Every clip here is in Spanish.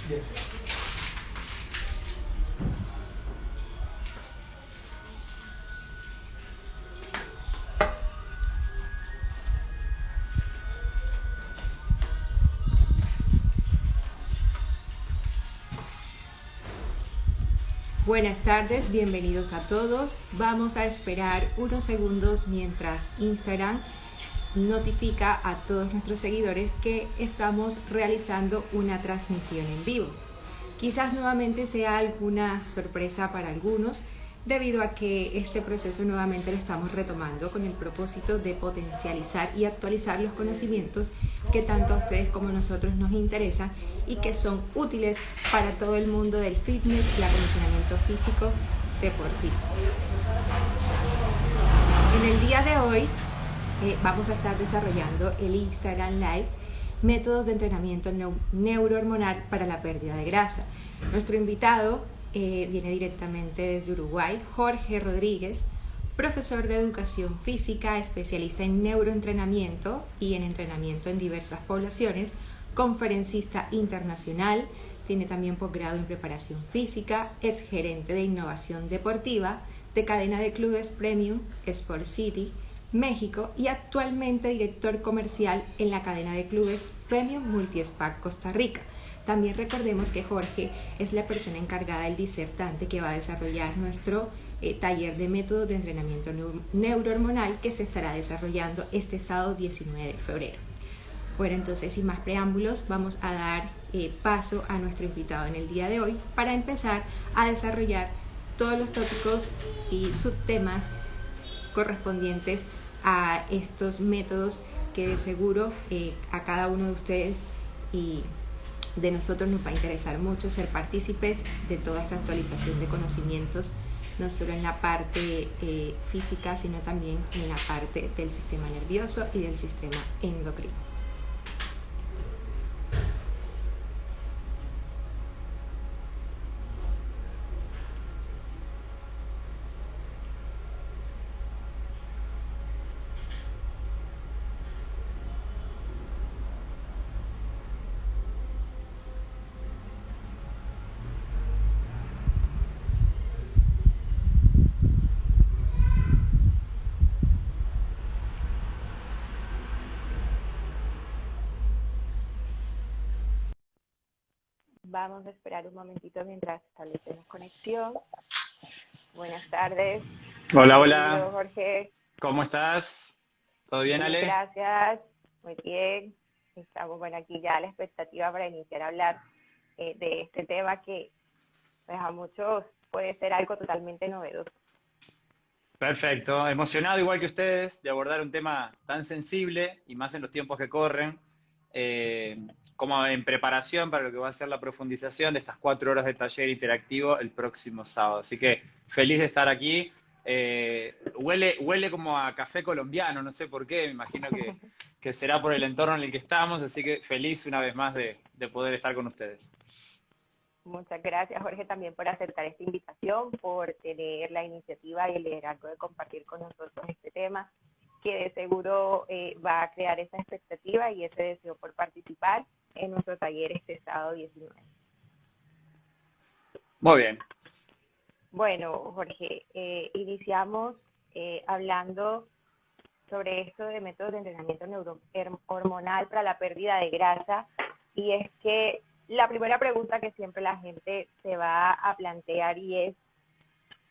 Bien. Buenas tardes, bienvenidos a todos. Vamos a esperar unos segundos mientras Instagram notifica a todos nuestros seguidores que estamos realizando una transmisión en vivo. Quizás nuevamente sea alguna sorpresa para algunos, debido a que este proceso nuevamente lo estamos retomando con el propósito de potencializar y actualizar los conocimientos que tanto a ustedes como a nosotros nos interesan y que son útiles para todo el mundo del fitness y acondicionamiento físico deportivo. En el día de hoy vamos a estar desarrollando el Instagram Live métodos de entrenamiento neurohormonal para la pérdida de grasa. Nuestro invitado viene directamente desde Uruguay, Jorge Rodríguez, profesor de educación física, especialista en neuroentrenamiento y en entrenamiento en diversas poblaciones, conferencista internacional, tiene también posgrado en preparación física, es gerente de innovación deportiva de cadena de clubes Premium Sport City, México, y actualmente director comercial en la cadena de clubes Premium Multispa Costa Rica. También recordemos que Jorge es la persona encargada del disertante que va a desarrollar nuestro taller de métodos de entrenamiento neurohormonal que se estará desarrollando este sábado 19 de febrero. Bueno, entonces sin más preámbulos vamos a dar paso a nuestro invitado en el día de hoy para empezar a desarrollar todos los tópicos y subtemas correspondientes a estos métodos que de seguro a cada uno de ustedes y de nosotros nos va a interesar mucho ser partícipes de toda esta actualización de conocimientos, no solo en la parte física, sino también en la parte del sistema nervioso y del sistema endocrino. Vamos a esperar un momentito mientras establecemos conexión. Buenas tardes. Hola, Bienvenido, hola. Jorge. ¿Cómo estás? ¿Todo bien, Bien, Ale? gracias. Muy bien. Estamos aquí ya a la expectativa para iniciar a hablar de este tema que pues, a muchos puede ser algo totalmente novedoso. Perfecto. Emocionado igual que ustedes de abordar un tema tan sensible y más en los tiempos que corren, como en preparación para lo que va a ser la profundización de estas 4 horas de taller interactivo el próximo sábado. Así que feliz de estar aquí. Huele como a café colombiano, no sé por qué, me imagino que será por el entorno en el que estamos, así que feliz una vez más de poder estar con ustedes. Muchas gracias, Jorge, también por aceptar esta invitación, por tener la iniciativa y el liderazgo de compartir con nosotros este tema, que de seguro va a crear esa expectativa y ese deseo por participar en nuestro taller este sábado 19. Muy bien. Bueno, Jorge, iniciamos hablando sobre esto de métodos de entrenamiento neurohormonal para la pérdida de grasa, y es que la primera pregunta que siempre la gente se va a plantear y es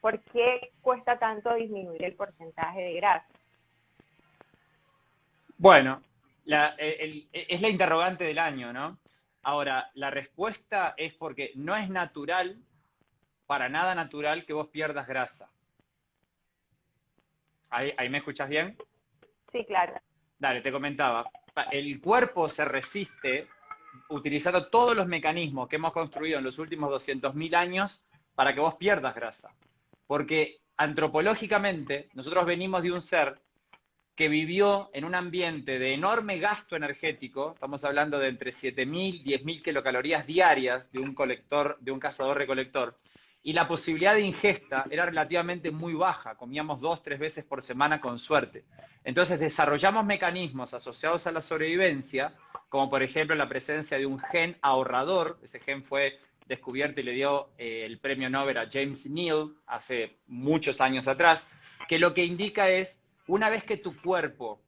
¿por qué cuesta tanto disminuir el porcentaje de grasa? Bueno, es la interrogante del año, ¿no? Ahora, la respuesta es porque no es natural, para nada natural, que vos pierdas grasa. ¿Ahí me escuchás bien? Sí, claro. Dale, te comentaba. El cuerpo se resiste utilizando todos los mecanismos que hemos construido en los últimos 200.000 años para que vos pierdas grasa. Porque antropológicamente nosotros venimos de un ser que vivió en un ambiente de enorme gasto energético, estamos hablando de entre 7.000 y 10.000 kilocalorías diarias de un colector, de un cazador-recolector, y la posibilidad de ingesta era relativamente muy baja, comíamos 2-3 veces por semana con suerte. Entonces desarrollamos mecanismos asociados a la sobrevivencia, como por ejemplo la presencia de un gen ahorrador. Ese gen fue descubierto y le dio el premio Nobel a James Neal hace muchos años atrás, que lo que indica es, una vez que tu cuerpo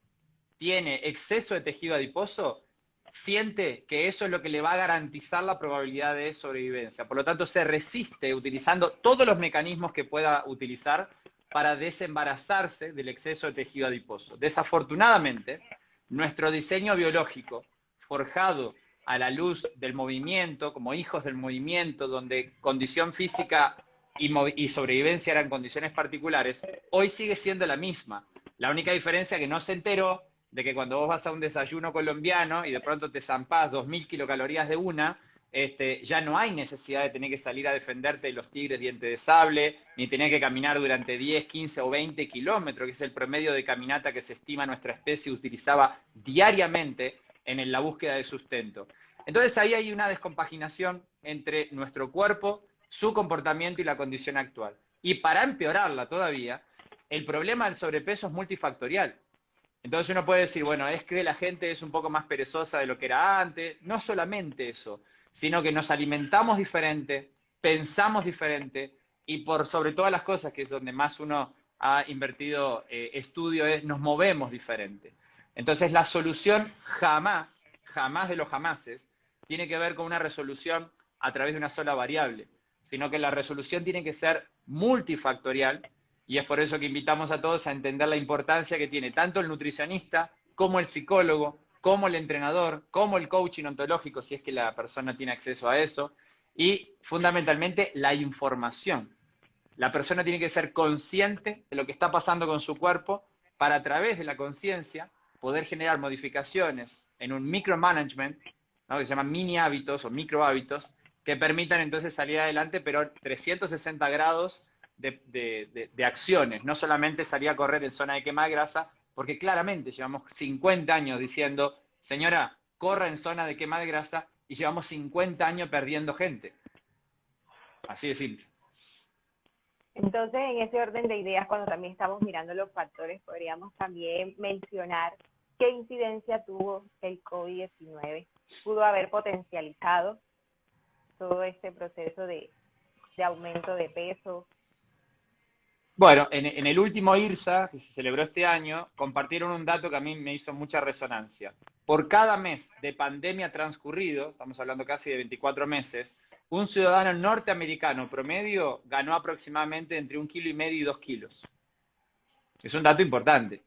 tiene exceso de tejido adiposo, siente que eso es lo que le va a garantizar la probabilidad de sobrevivencia. Por lo tanto, se resiste utilizando todos los mecanismos que pueda utilizar para desembarazarse del exceso de tejido adiposo. Desafortunadamente, nuestro diseño biológico, forjado a la luz del movimiento, como hijos del movimiento, donde condición física y sobrevivencia eran condiciones particulares, hoy sigue siendo la misma. La única diferencia es que no se enteró de que cuando vos vas a un desayuno colombiano y de pronto te zampás 2000 kilocalorías de una, ya no hay necesidad de tener que salir a defenderte de los tigres diente de sable, ni tener que caminar durante 10, 15 o 20 kilómetros, que es el promedio de caminata que se estima nuestra especie utilizaba diariamente en la búsqueda de sustento. Entonces ahí hay una descompaginación entre nuestro cuerpo, su comportamiento y la condición actual. Y para empeorarla todavía, el problema del sobrepeso es multifactorial. Entonces uno puede decir, bueno, es que la gente es un poco más perezosa de lo que era antes. No solamente eso, sino que nos alimentamos diferente, pensamos diferente y por sobre todas las cosas, que es donde más uno ha invertido estudio, es nos movemos diferente. Entonces la solución jamás, jamás de los jamases, tiene que ver con una resolución a través de una sola variable, sino que la resolución tiene que ser multifactorial. Y es por eso que invitamos a todos a entender la importancia que tiene tanto el nutricionista, como el psicólogo, como el entrenador, como el coaching ontológico, si es que la persona tiene acceso a eso, y fundamentalmente la información. La persona tiene que ser consciente de lo que está pasando con su cuerpo para a través de la conciencia poder generar modificaciones en un micromanagement, ¿no?, que se llaman mini hábitos o micro hábitos, que permitan entonces salir adelante, pero 360 grados de acciones, no solamente salir a correr en zona de quema de grasa, porque claramente llevamos 50 años diciendo, señora, corra en zona de quema de grasa, y llevamos 50 años perdiendo gente. Así de simple. Entonces, en ese orden de ideas, cuando también estamos mirando los factores, podríamos también mencionar qué incidencia tuvo el COVID-19. Pudo haber potencializado todo este proceso de aumento de peso. Bueno, en el último IRSA, que se celebró este año, compartieron un dato que a mí me hizo mucha resonancia. Por cada mes de pandemia transcurrido, estamos hablando casi de 24 meses, un ciudadano norteamericano promedio ganó aproximadamente entre 1,5 kilos y 2 kilos. Es un dato importante.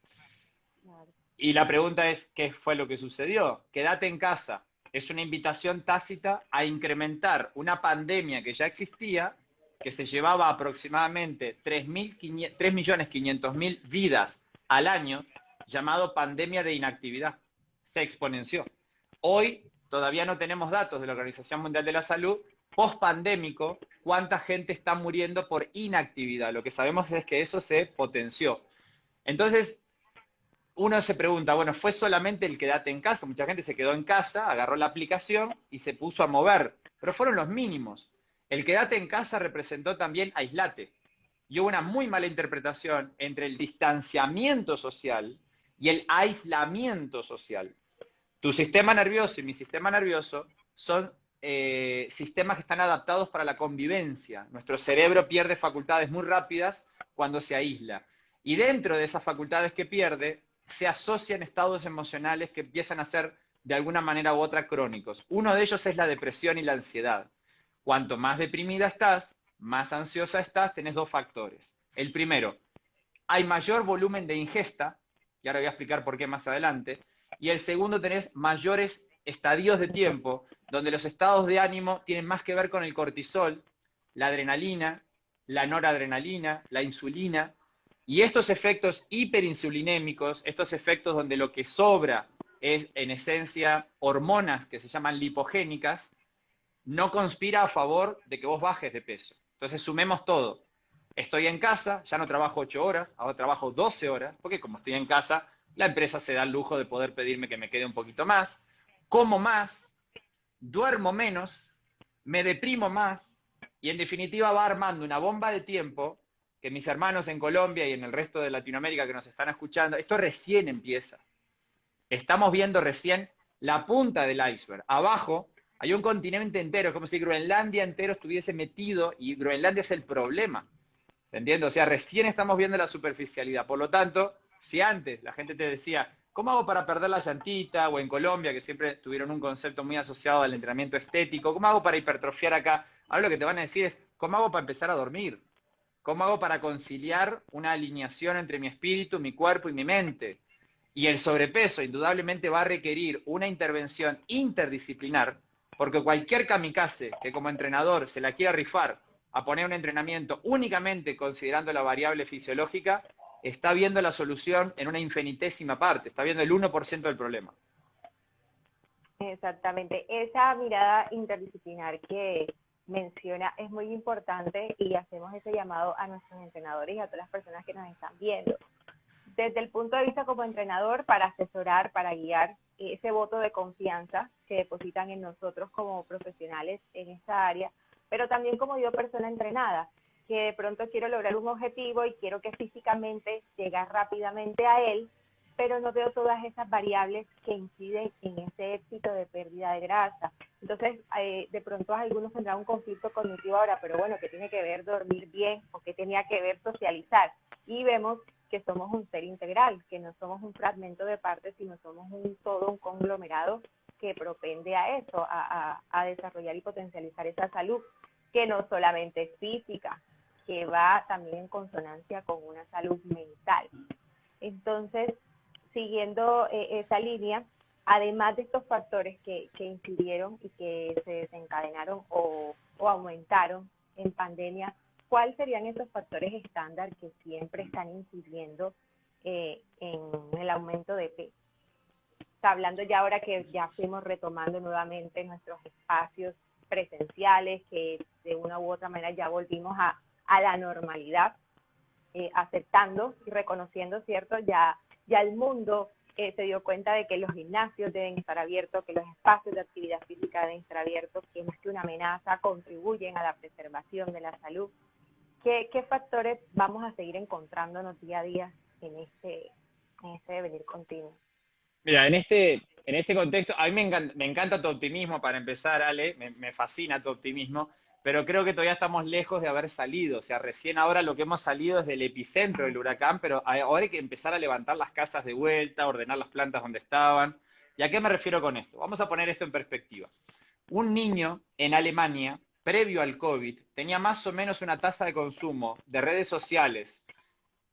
Y la pregunta es, ¿qué fue lo que sucedió? Quédate en casa. Es una invitación tácita a incrementar una pandemia que ya existía, que se llevaba aproximadamente 3.500.000 vidas al año, llamado pandemia de inactividad. Se exponenció. Hoy todavía no tenemos datos de la Organización Mundial de la Salud, post-pandémico, cuánta gente está muriendo por inactividad. Lo que sabemos es que eso se potenció. Entonces, uno se pregunta, bueno, ¿fue solamente el quédate en casa? Mucha gente se quedó en casa, agarró la aplicación y se puso a mover, pero fueron los mínimos. El quédate en casa representó también aislate. Y hubo una muy mala interpretación entre el distanciamiento social y el aislamiento social. Tu sistema nervioso y mi sistema nervioso son sistemas que están adaptados para la convivencia. Nuestro cerebro pierde facultades muy rápidas cuando se aísla. Y dentro de esas facultades que pierde, se asocian estados emocionales que empiezan a ser de alguna manera u otra crónicos. Uno de ellos es la depresión y la ansiedad. Cuanto más deprimida estás, más ansiosa estás, tenés dos factores. El primero, hay mayor volumen de ingesta, y ahora voy a explicar por qué más adelante. Y el segundo, tenés mayores estadios de tiempo, donde los estados de ánimo tienen más que ver con el cortisol, la adrenalina, la noradrenalina, la insulina, y estos efectos hiperinsulinémicos, estos efectos donde lo que sobra es, en esencia, hormonas que se llaman lipogénicas, no conspira a favor de que vos bajes de peso. Entonces sumemos todo. Estoy en casa, ya no trabajo 8 horas, ahora trabajo 12 horas, porque como estoy en casa, la empresa se da el lujo de poder pedirme que me quede un poquito más, como más, duermo menos, me deprimo más, y en definitiva va armando una bomba de tiempo que mis hermanos en Colombia y en el resto de Latinoamérica que nos están escuchando, esto recién empieza. Estamos viendo recién la punta del iceberg. Abajo hay un continente entero, es como si Groenlandia entero estuviese metido y Groenlandia es el problema. ¿Se entiende? O sea, recién estamos viendo la superficialidad. Por lo tanto, si antes la gente te decía, ¿cómo hago para perder la llantita? O en Colombia, que siempre tuvieron un concepto muy asociado al entrenamiento estético, ¿cómo hago para hipertrofiar acá? Ahora lo que te van a decir es, ¿cómo hago para empezar a dormir? ¿Cómo hago para conciliar una alineación entre mi espíritu, mi cuerpo y mi mente? Y el sobrepeso indudablemente va a requerir una intervención interdisciplinar, porque cualquier kamikaze que como entrenador se la quiera rifar a poner un entrenamiento únicamente considerando la variable fisiológica, está viendo la solución en una infinitésima parte, está viendo el 1% del problema. Exactamente. Esa mirada interdisciplinar que menciona es muy importante y hacemos ese llamado a nuestros entrenadores y a todas las personas que nos están viendo. Desde el punto de vista como entrenador, para asesorar, para guiar, ese voto de confianza que depositan en nosotros como profesionales en esta área, pero también como yo persona entrenada, que de pronto quiero lograr un objetivo y quiero que físicamente llegar rápidamente a él, pero no veo todas esas variables que inciden en ese éxito de pérdida de grasa. Entonces, de pronto algunos tendrán un conflicto cognitivo ahora, pero bueno, ¿qué tiene que ver dormir bien o qué tenía que ver socializar? Y vemos que somos un ser integral, que no somos un fragmento de partes, sino somos un todo, un conglomerado que propende a eso, a desarrollar y potencializar esa salud, que no solamente es física, que va también en consonancia con una salud mental. Entonces, siguiendo esa línea, además de estos factores que incidieron y que se desencadenaron o aumentaron en pandemia, ¿cuáles serían esos factores estándar que siempre están incidiendo en el aumento de peso? Está hablando ya ahora que ya fuimos retomando nuevamente nuestros espacios presenciales, que de una u otra manera ya volvimos a la normalidad, aceptando y reconociendo, ¿cierto? Ya el mundo se dio cuenta de que los gimnasios deben estar abiertos, que los espacios de actividad física deben estar abiertos, que más que una amenaza contribuyen a la preservación de la salud. ¿Qué factores vamos a seguir encontrándonos día a día en este devenir continuo? Mira, en este contexto, a mí me encanta tu optimismo para empezar, Ale, me fascina tu optimismo, pero creo que todavía estamos lejos de haber salido. O sea, recién ahora lo que hemos salido es del epicentro del huracán, pero ahora hay que empezar a levantar las casas de vuelta, ordenar las plantas donde estaban. ¿Y a qué me refiero con esto? Vamos a poner esto en perspectiva. Un niño en Alemania, previo al COVID, tenía más o menos una tasa de consumo de redes sociales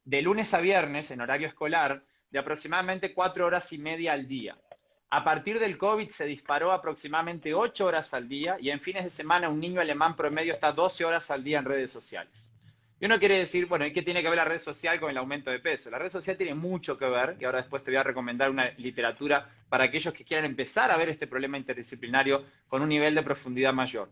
de lunes a viernes en horario escolar de aproximadamente 4 horas y media al día. A partir del COVID se disparó aproximadamente 8 horas al día y en fines de semana un niño alemán promedio está 12 horas al día en redes sociales. Y uno quiere decir, bueno, ¿y qué tiene que ver la red social con el aumento de peso? La red social tiene mucho que ver, y ahora después te voy a recomendar una literatura para aquellos que quieran empezar a ver este problema interdisciplinario con un nivel de profundidad mayor.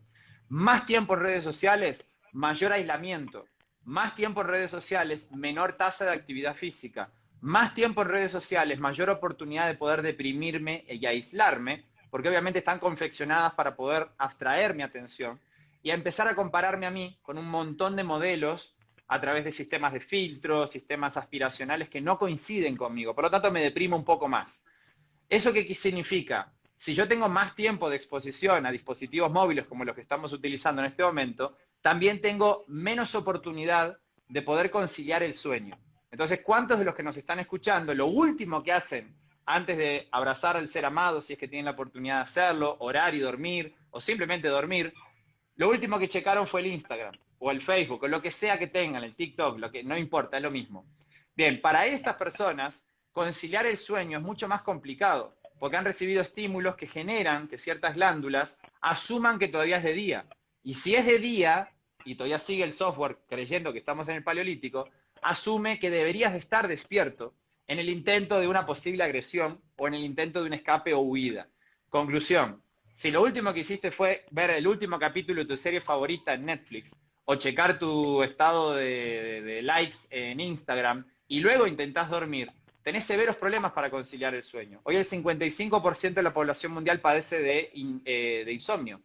Más tiempo en redes sociales, mayor aislamiento. Más tiempo en redes sociales, menor tasa de actividad física. Más tiempo en redes sociales, mayor oportunidad de poder deprimirme y aislarme, porque obviamente están confeccionadas para poder abstraer mi atención y a empezar a compararme a mí con un montón de modelos a través de sistemas de filtros, sistemas aspiracionales que no coinciden conmigo. Por lo tanto, me deprimo un poco más. ¿Eso qué significa? Si yo tengo más tiempo de exposición a dispositivos móviles como los que estamos utilizando en este momento, también tengo menos oportunidad de poder conciliar el sueño. Entonces, ¿cuántos de los que nos están escuchando, lo último que hacen antes de abrazar al ser amado, si es que tienen la oportunidad de hacerlo, orar y dormir, o simplemente dormir, lo último que checaron fue el Instagram, o el Facebook, o lo que sea que tengan, el TikTok, lo que no importa, es lo mismo. Bien, para estas personas, conciliar el sueño es mucho más complicado, porque han recibido estímulos que generan que ciertas glándulas asuman que todavía es de día. Y si es de día, y todavía sigue el software creyendo que estamos en el Paleolítico, asume que deberías de estar despierto en el intento de una posible agresión o en el intento de un escape o huida. Conclusión, si lo último que hiciste fue ver el último capítulo de tu serie favorita en Netflix o checar tu estado de likes en Instagram y luego intentás dormir, tenés severos problemas para conciliar el sueño. Hoy el 55% de la población mundial padece de insomnio.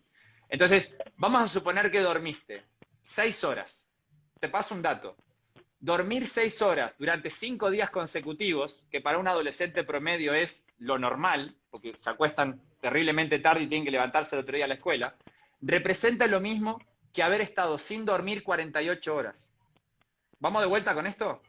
Entonces, vamos a suponer que dormiste 6 horas. Te paso un dato. dormir 6 horas durante 5 días consecutivos, que para un adolescente promedio es lo normal, porque se acuestan terriblemente tarde y tienen que levantarse el otro día a la escuela, representa lo mismo que haber estado sin dormir 48 horas. ¿Vamos de vuelta con esto?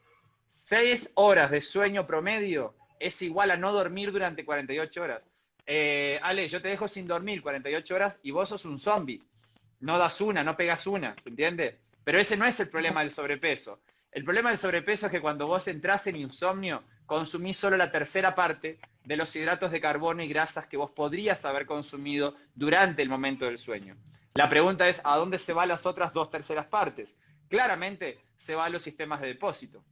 6 horas de sueño promedio es igual a no dormir durante 48 horas. Ale, yo te dejo sin dormir 48 horas y vos sos un zombie. No das una, no pegas una, ¿se entiende? Pero ese no es el problema del sobrepeso. El problema del sobrepeso es que cuando vos entrás en insomnio, consumís solo la tercera parte de los hidratos de carbono y grasas que vos podrías haber consumido durante el momento del sueño. La pregunta es, ¿a dónde se van las otras 2/3 partes? Claramente se va a los sistemas de depósito.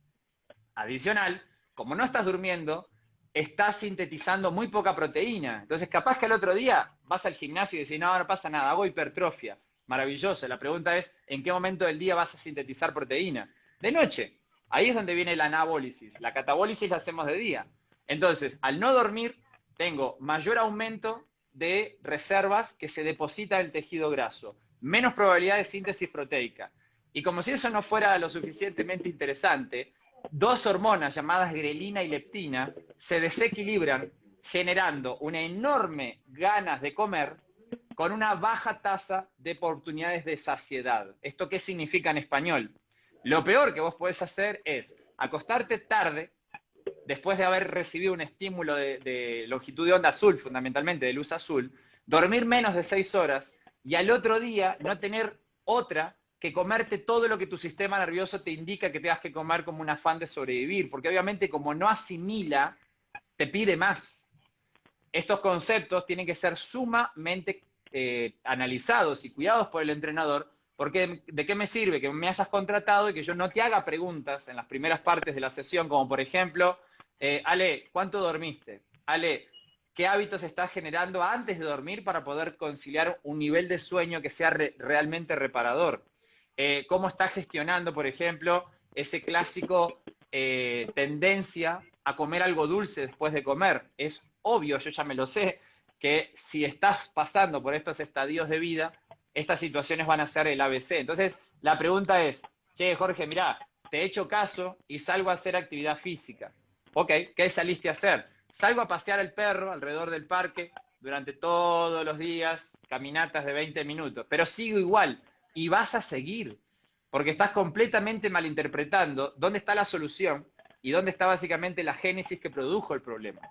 Adicional, como no estás durmiendo, estás sintetizando muy poca proteína. Entonces, capaz que al otro día vas al gimnasio y decís, no, no pasa nada, hago hipertrofia. Maravilloso. La pregunta es, ¿en qué momento del día vas a sintetizar proteína? De noche. Ahí es donde viene la anabólisis. La catabólisis la hacemos de día. Entonces, al no dormir, tengo mayor aumento de reservas que se depositan en el tejido graso. Menos probabilidad de síntesis proteica. Y como si eso no fuera lo suficientemente interesante, 2 hormonas llamadas grelina y leptina se desequilibran generando una enorme ganas de comer con una baja tasa de oportunidades de saciedad. ¿Esto qué significa en español? Lo peor que vos podés hacer es acostarte tarde, después de haber recibido un estímulo de longitud de onda azul, fundamentalmente de luz azul, dormir menos de 6 horas y al otro día no tener otra que comerte todo lo que tu sistema nervioso te indica que tengas que comer como un afán de sobrevivir, porque obviamente como no asimila, te pide más. Estos conceptos tienen que ser sumamente analizados y cuidados por el entrenador, porque ¿de qué me sirve que me hayas contratado y que yo no te haga preguntas en las primeras partes de la sesión, como por ejemplo, Ale, ¿cuánto dormiste? Ale, ¿qué hábitos estás generando antes de dormir para poder conciliar un nivel de sueño que sea realmente reparador? ¿Cómo estás gestionando, por ejemplo, ese clásico tendencia a comer algo dulce después de comer? Es obvio, yo ya me lo sé, que si estás pasando por estos estadios de vida, estas situaciones van a ser el ABC. Entonces, la pregunta es, che, Jorge, mirá, te he hecho caso y salgo a hacer actividad física. Ok, ¿qué saliste a hacer? Salgo a pasear al perro alrededor del parque durante todos los días, caminatas de 20 minutos, pero sigo igual y vas a seguir, porque estás completamente malinterpretando dónde está la solución y dónde está básicamente la génesis que produjo el problema.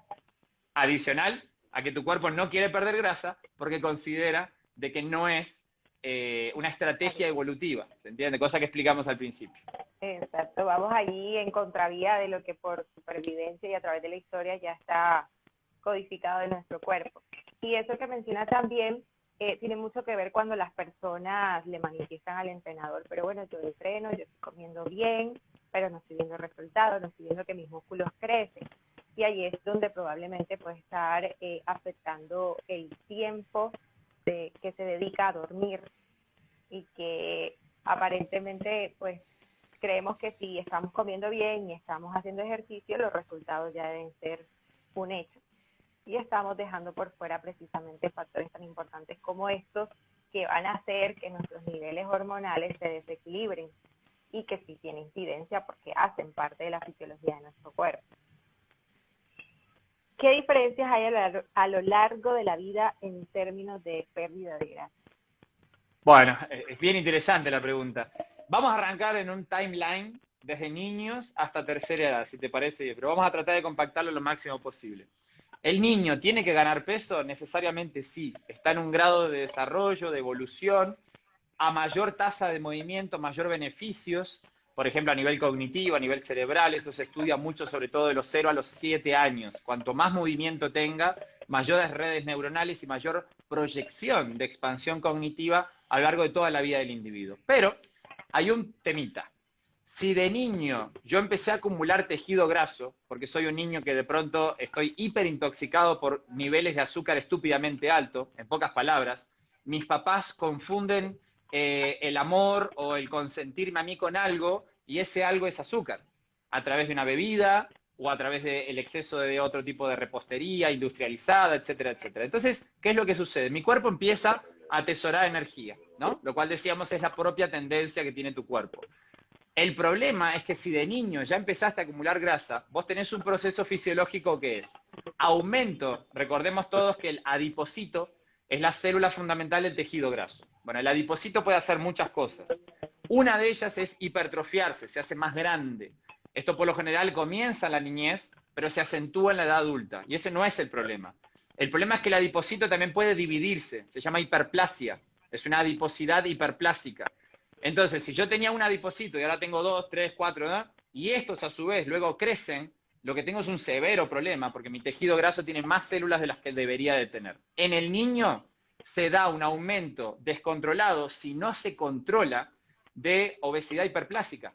Adicional a que tu cuerpo no quiere perder grasa porque considera de que no es una estrategia evolutiva, ¿se entiende? Cosa que explicamos al principio. Exacto, vamos allí en contravía de lo que por supervivencia y a través de la historia ya está codificado en nuestro cuerpo. Y eso que menciona también tiene mucho que ver cuando las personas le manifiestan al entrenador, pero bueno, yo entreno, yo estoy comiendo bien, pero no estoy viendo resultados, no estoy viendo que mis músculos crecen. Y ahí es donde probablemente puede estar afectando el tiempo que se dedica a dormir y que aparentemente pues creemos que si estamos comiendo bien y estamos haciendo ejercicio, los resultados ya deben ser un hecho. Y estamos dejando por fuera precisamente factores tan importantes como estos que van a hacer que nuestros niveles hormonales se desequilibren y que sí tienen incidencia porque hacen parte de la fisiología de nuestro cuerpo. ¿Qué diferencias hay a lo largo de la vida en términos de pérdida de grasa? Bueno, es bien interesante la pregunta. Vamos a arrancar en un timeline desde niños hasta tercera edad, si te parece, pero vamos a tratar de compactarlo lo máximo posible. ¿El niño tiene que ganar peso? Necesariamente sí. Está en un grado de desarrollo, de evolución, a mayor tasa de movimiento, mayor beneficios, por ejemplo, a nivel cognitivo, a nivel cerebral. Eso se estudia mucho, sobre todo de los 0 a los 7 años. Cuanto más movimiento tenga, mayores redes neuronales y mayor proyección de expansión cognitiva a lo largo de toda la vida del individuo. Pero hay un temita. Si de niño yo empecé a acumular tejido graso, porque soy un niño que de pronto estoy hiperintoxicado por niveles de azúcar estúpidamente altos, en pocas palabras, mis papás confunden el amor o el consentirme a mí con algo, y ese algo es azúcar, a través de una bebida o a través del exceso de otro tipo de repostería industrializada, etcétera, etcétera. Entonces, ¿qué es lo que sucede? Mi cuerpo empieza a atesorar energía, ¿no? Lo cual decíamos es la propia tendencia que tiene tu cuerpo. El problema es que si de niño ya empezaste a acumular grasa, vos tenés un proceso fisiológico que es aumento. Recordemos todos que el adipocito es la célula fundamental del tejido graso. Bueno, el adipocito puede hacer muchas cosas. Una de ellas es hipertrofiarse, se hace más grande. Esto por lo general comienza en la niñez, pero se acentúa en la edad adulta. Y ese no es el problema. El problema es que el adipocito también puede dividirse, se llama hiperplasia. Es una adiposidad hiperplásica. Entonces, si yo tenía un adipocito y ahora tengo 2, 3, 4, ¿no? Y estos a su vez luego crecen, lo que tengo es un severo problema, porque mi tejido graso tiene más células de las que debería de tener. En el niño se da un aumento descontrolado, si no se controla, de obesidad hiperplásica.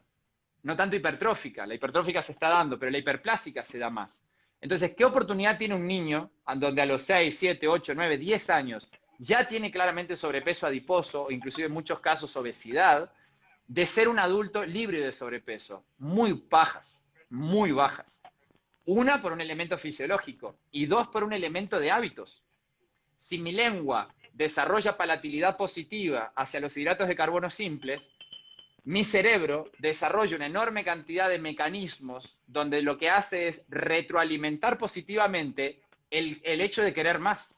No tanto hipertrófica, la hipertrófica se está dando, pero la hiperplásica se da más. Entonces, ¿qué oportunidad tiene un niño donde a los 6, 7, 8, 9, 10 años ya tiene claramente sobrepeso adiposo, o inclusive en muchos casos obesidad, de ser un adulto libre de sobrepeso? Muy bajas, muy bajas. Una, por un elemento fisiológico, y dos, por un elemento de hábitos. Si mi lengua desarrolla palatilidad positiva hacia los hidratos de carbono simples, mi cerebro desarrolla una enorme cantidad de mecanismos donde lo que hace es retroalimentar positivamente el hecho de querer más.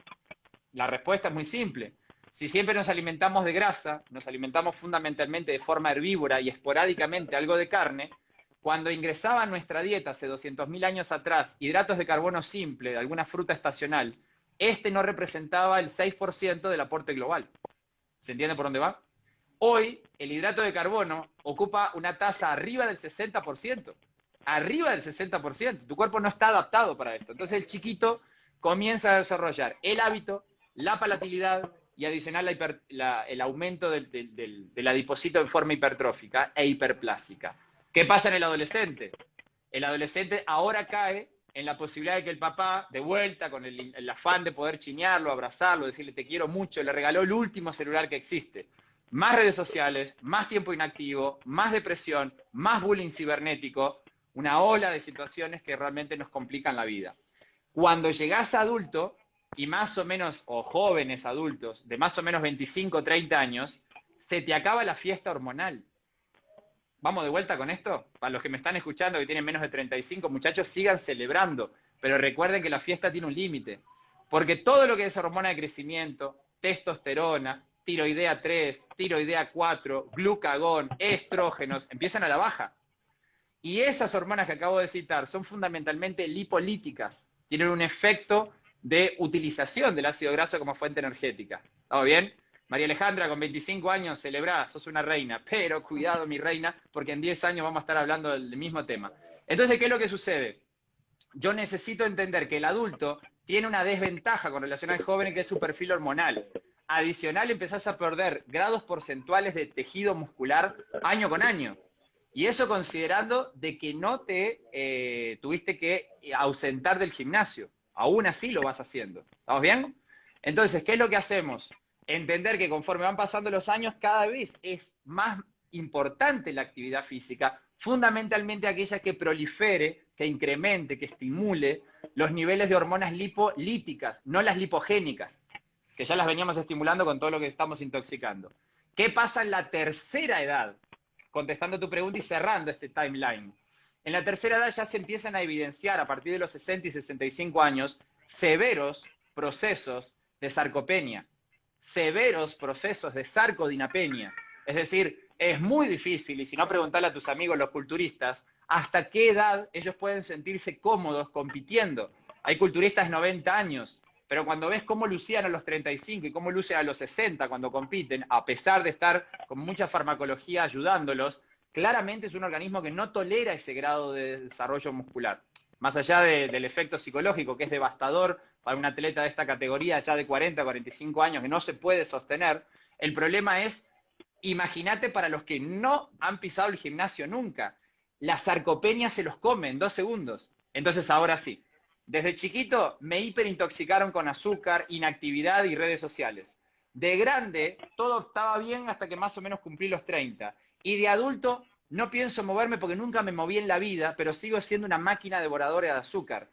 La respuesta es muy simple. Si siempre nos alimentamos de grasa, nos alimentamos fundamentalmente de forma herbívora y esporádicamente algo de carne, cuando ingresaba a nuestra dieta hace 200.000 años atrás hidratos de carbono simple de alguna fruta estacional, este no representaba el 6% del aporte global. ¿Se entiende por dónde va? Hoy, el hidrato de carbono ocupa una tasa arriba del 60%. Arriba del 60%. Tu cuerpo no está adaptado para esto. Entonces el chiquito comienza a desarrollar el hábito, la palatilidad y adicional el aumento del adipocito en forma hipertrófica e hiperplástica. ¿Qué pasa en el adolescente? El adolescente ahora cae en la posibilidad de que el papá, de vuelta, con el afán de poder chinearlo, abrazarlo, decirle te quiero mucho, le regaló el último celular que existe. Más redes sociales, más tiempo inactivo, más depresión, más bullying cibernético, una ola de situaciones que realmente nos complican la vida. Cuando llegás a adulto, y más o menos, o jóvenes adultos, de más o menos 25 o 30 años, se te acaba la fiesta hormonal. ¿Vamos de vuelta con esto? Para los que me están escuchando que tienen menos de 35, muchachos, sigan celebrando, pero recuerden que la fiesta tiene un límite, porque todo lo que es hormona de crecimiento, testosterona, tiroidea 3, tiroidea 4, glucagón, estrógenos, empiezan a la baja. Y esas hormonas que acabo de citar son fundamentalmente lipolíticas, tienen un efecto de utilización del ácido graso como fuente energética. ¿Estamos bien? María Alejandra, con 25 años, celebrá, sos una reina, pero cuidado, mi reina, porque en 10 años vamos a estar hablando del mismo tema. Entonces, ¿qué es lo que sucede? Yo necesito entender que el adulto tiene una desventaja con relación al joven, que es su perfil hormonal. Adicional, empezás a perder grados porcentuales de tejido muscular año con año. Y eso considerando de que no te tuviste que ausentar del gimnasio. Aún así lo vas haciendo. ¿Estamos bien? Entonces, ¿qué es lo que hacemos? Entender que conforme van pasando los años, cada vez es más importante la actividad física, fundamentalmente aquella que prolifere, que incremente, que estimule los niveles de hormonas lipolíticas, no las lipogénicas, que ya las veníamos estimulando con todo lo que estamos intoxicando. ¿Qué pasa en la tercera edad? Contestando tu pregunta y cerrando este timeline. En la tercera edad ya se empiezan a evidenciar, a partir de los 60 y 65 años, severos procesos de sarcopenia, severos procesos de sarcodinapenia. Es decir, es muy difícil, y si no, preguntarle a tus amigos los culturistas, hasta qué edad ellos pueden sentirse cómodos compitiendo. Hay culturistas de 90 años, pero cuando ves cómo lucían a los 35 y cómo lucen a los 60 cuando compiten, a pesar de estar con mucha farmacología ayudándolos, claramente es un organismo que no tolera ese grado de desarrollo muscular. Más allá del efecto psicológico, que es devastador para un atleta de esta categoría, ya de 40, 45 años, que no se puede sostener, el problema es, imagínate para los que no han pisado el gimnasio nunca, la sarcopenia se los come en 2 segundos. Entonces ahora sí, desde chiquito me hiperintoxicaron con azúcar, inactividad y redes sociales. De grande todo estaba bien hasta que más o menos cumplí los 30. Y de adulto no pienso moverme porque nunca me moví en la vida, pero sigo siendo una máquina devoradora de azúcar.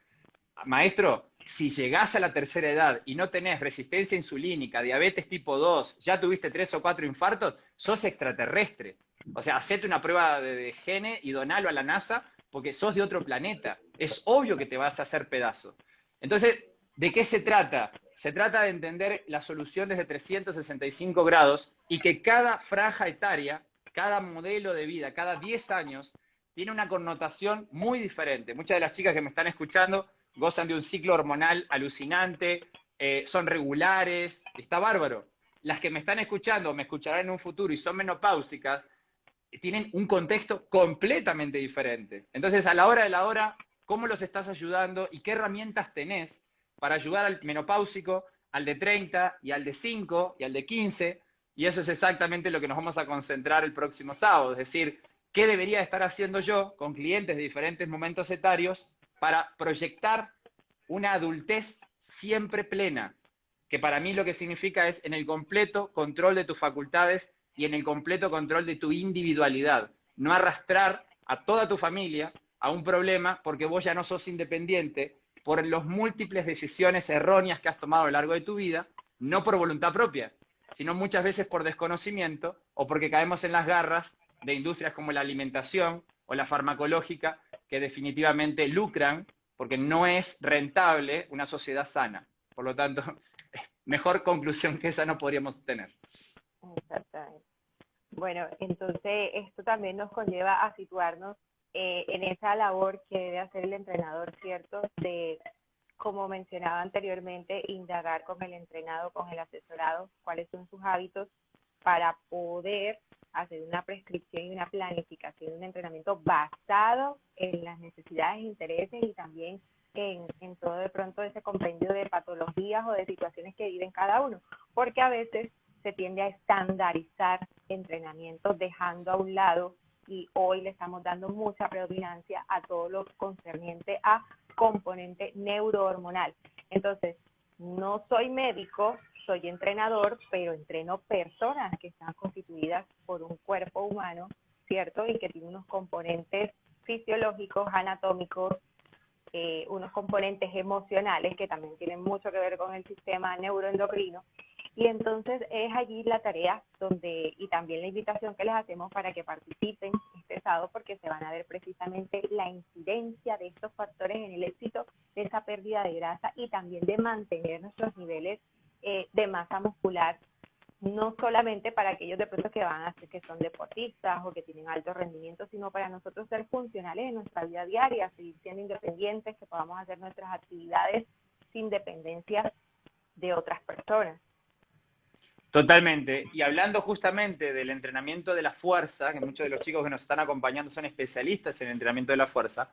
Maestro, si llegás a la tercera edad y no tenés resistencia insulínica, diabetes tipo 2, ya tuviste 3 o 4 infartos, sos extraterrestre. O sea, hacete una prueba de genes y donalo a la NASA porque sos de otro planeta. Es obvio que te vas a hacer pedazo. Entonces, ¿de qué se trata? Se trata de entender la solución desde 365 grados y que cada franja etaria, cada modelo de vida, cada 10 años, tiene una connotación muy diferente. Muchas de las chicas que me están escuchando gozan de un ciclo hormonal alucinante, son regulares, está bárbaro. Las que me están escuchando, me escucharán en un futuro y son menopáusicas, tienen un contexto completamente diferente. Entonces, a la hora de la hora, ¿cómo los estás ayudando y qué herramientas tenés para ayudar al menopáusico, al de 30 y al de 5 y al de 15? Y eso es exactamente lo que nos vamos a concentrar el próximo sábado. Es decir, ¿qué debería estar haciendo yo con clientes de diferentes momentos etarios para proyectar una adultez siempre plena? Que para mí lo que significa es en el completo control de tus facultades y en el completo control de tu individualidad. No arrastrar a toda tu familia a un problema porque vos ya no sos independiente por las múltiples decisiones erróneas que has tomado a lo largo de tu vida, no por voluntad propia, sino muchas veces por desconocimiento o porque caemos en las garras de industrias como la alimentación o la farmacológica que definitivamente lucran porque no es rentable una sociedad sana. Por lo tanto, mejor conclusión que esa no podríamos tener. Exactamente. Bueno, entonces esto también nos conlleva a situarnos en esa labor que debe hacer el entrenador, ¿cierto? De, como mencionaba anteriormente, indagar con el entrenado, con el asesorado, cuáles son sus hábitos para poder hacer una prescripción y una planificación de un entrenamiento basado en las necesidades, intereses y también en todo de pronto ese compendio de patologías o de situaciones que viven cada uno, porque a veces se tiende a estandarizar entrenamientos dejando a un lado, y hoy le estamos dando mucha predominancia a todo lo concerniente a componente neurohormonal. Entonces, no soy médico, soy entrenador, pero entreno personas que están constituidas por un cuerpo humano, ¿cierto? Y que tiene unos componentes fisiológicos, anatómicos, unos componentes emocionales que también tienen mucho que ver con el sistema neuroendocrino. Y entonces es allí la tarea donde, y también la invitación que les hacemos para que participen este sábado, porque se van a ver precisamente la incidencia de estos factores en el éxito de esa pérdida de grasa y también de mantener nuestros niveles de masa muscular, no solamente para aquellos de pronto que van a ser, que son deportistas o que tienen alto rendimiento, sino para nosotros ser funcionales en nuestra vida diaria, seguir siendo independientes, que podamos hacer nuestras actividades sin dependencia de otras personas. Totalmente. Y hablando justamente del entrenamiento de la fuerza, que muchos de los chicos que nos están acompañando son especialistas en el entrenamiento de la fuerza,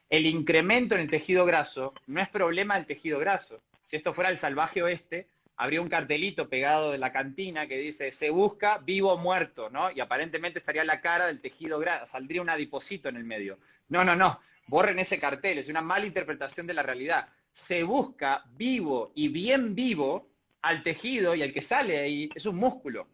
el incremento en el tejido graso no es problema del tejido graso. Si esto fuera el salvaje oeste, habría un cartelito pegado de la cantina que dice, se busca vivo o muerto, ¿no? Y aparentemente estaría la cara del tejido graso, saldría un adiposito en el medio. No, no, no, borren ese cartel, es una mala interpretación de la realidad. Se busca vivo y bien vivo al tejido, y el que sale ahí es un músculo.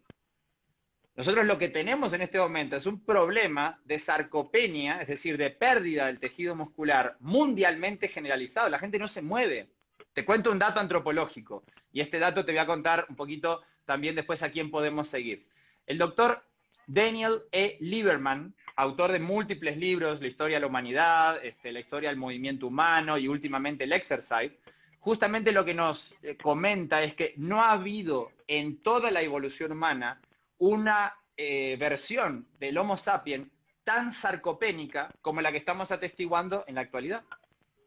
Nosotros lo que tenemos en este momento es un problema de sarcopenia, es decir, de pérdida del tejido muscular mundialmente generalizado. La gente no se mueve. Te cuento un dato antropológico, y este dato te voy a contar un poquito también después a quién podemos seguir. El doctor Daniel E. Lieberman, autor de múltiples libros, La historia de la humanidad, la historia del movimiento humano y últimamente el exercise, justamente lo que nos comenta es que no ha habido en toda la evolución humana una versión del Homo sapiens tan sarcopénica como la que estamos atestiguando en la actualidad.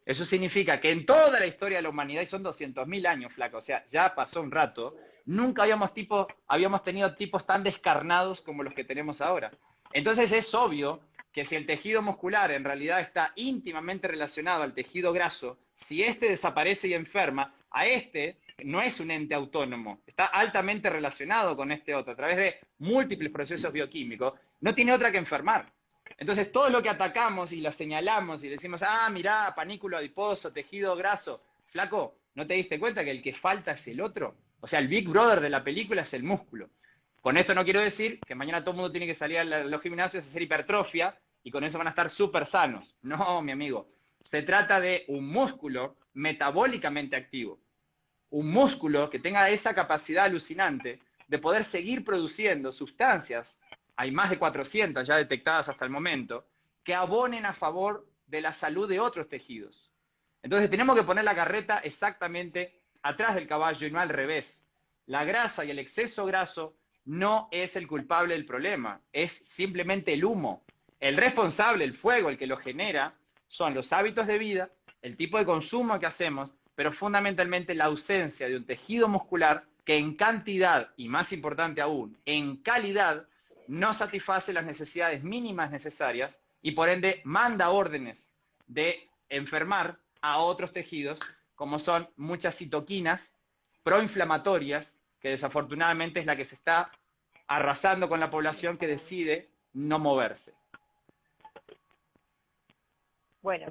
Eso significa que en toda la historia de la humanidad, y son 200.000 años, flaco, o sea, ya pasó un rato, nunca habíamos tenido tipos tan descarnados como los que tenemos ahora. Entonces es obvio que si el tejido muscular en realidad está íntimamente relacionado al tejido graso, si este desaparece y enferma, a este no es un ente autónomo, está altamente relacionado con este otro, a través de múltiples procesos bioquímicos, no tiene otra que enfermar. Entonces todo lo que atacamos y lo señalamos y decimos, ah, mirá, panículo adiposo, tejido graso, flaco, ¿no te diste cuenta que el que falta es el otro? O sea, el Big Brother de la película es el músculo. Con esto no quiero decir que mañana todo el mundo tiene que salir a los gimnasios a hacer hipertrofia y con eso van a estar súper sanos. No, mi amigo. Se trata de un músculo metabólicamente activo. Un músculo que tenga esa capacidad alucinante de poder seguir produciendo sustancias hay más de 400 ya detectadas hasta el momento, que abonen a favor de la salud de otros tejidos. Entonces tenemos que poner la carreta exactamente atrás del caballo y no al revés. La grasa y el exceso graso no es el culpable del problema, es simplemente el humo. El responsable, el fuego, el que lo genera, son los hábitos de vida, el tipo de consumo que hacemos, pero fundamentalmente la ausencia de un tejido muscular que en cantidad, y más importante aún, en calidad, no satisface las necesidades mínimas necesarias y por ende manda órdenes de enfermar a otros tejidos, como son muchas citoquinas proinflamatorias, que desafortunadamente es la que se está arrasando con la población que decide no moverse. Bueno,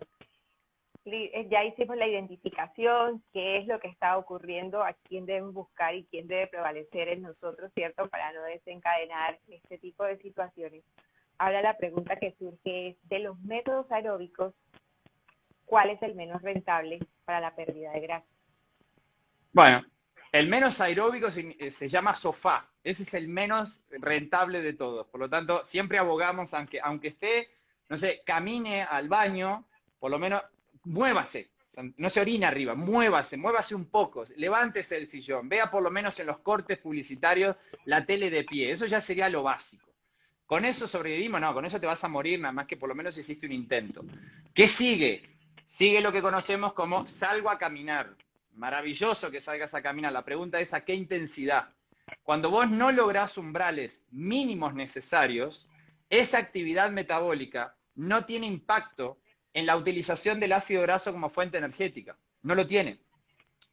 ya hicimos la identificación, qué es lo que está ocurriendo, a quién deben buscar y quién debe prevalecer en nosotros, ¿cierto? Para no desencadenar este tipo de situaciones. Ahora la pregunta que surge es, de los métodos aeróbicos, ¿cuál es el menos rentable para la pérdida de grasa? Bueno, el menos aeróbico se llama sofá. Ese es el menos rentable de todos. Por lo tanto, siempre abogamos, aunque esté, no sé, camine al baño, por lo menos muévase. No se orina arriba, muévase un poco, levántese del sillón, vea por lo menos en los cortes publicitarios la tele de pie. Eso ya sería lo básico. ¿Con eso sobrevivimos? No, con eso te vas a morir, nada más que por lo menos hiciste un intento. ¿Qué sigue? Sigue lo que conocemos como salgo a caminar. Maravilloso que salgas a caminar. La pregunta es ¿a qué intensidad? Cuando vos no lográs umbrales mínimos necesarios, esa actividad metabólica no tiene impacto en la utilización del ácido graso como fuente energética. No lo tiene.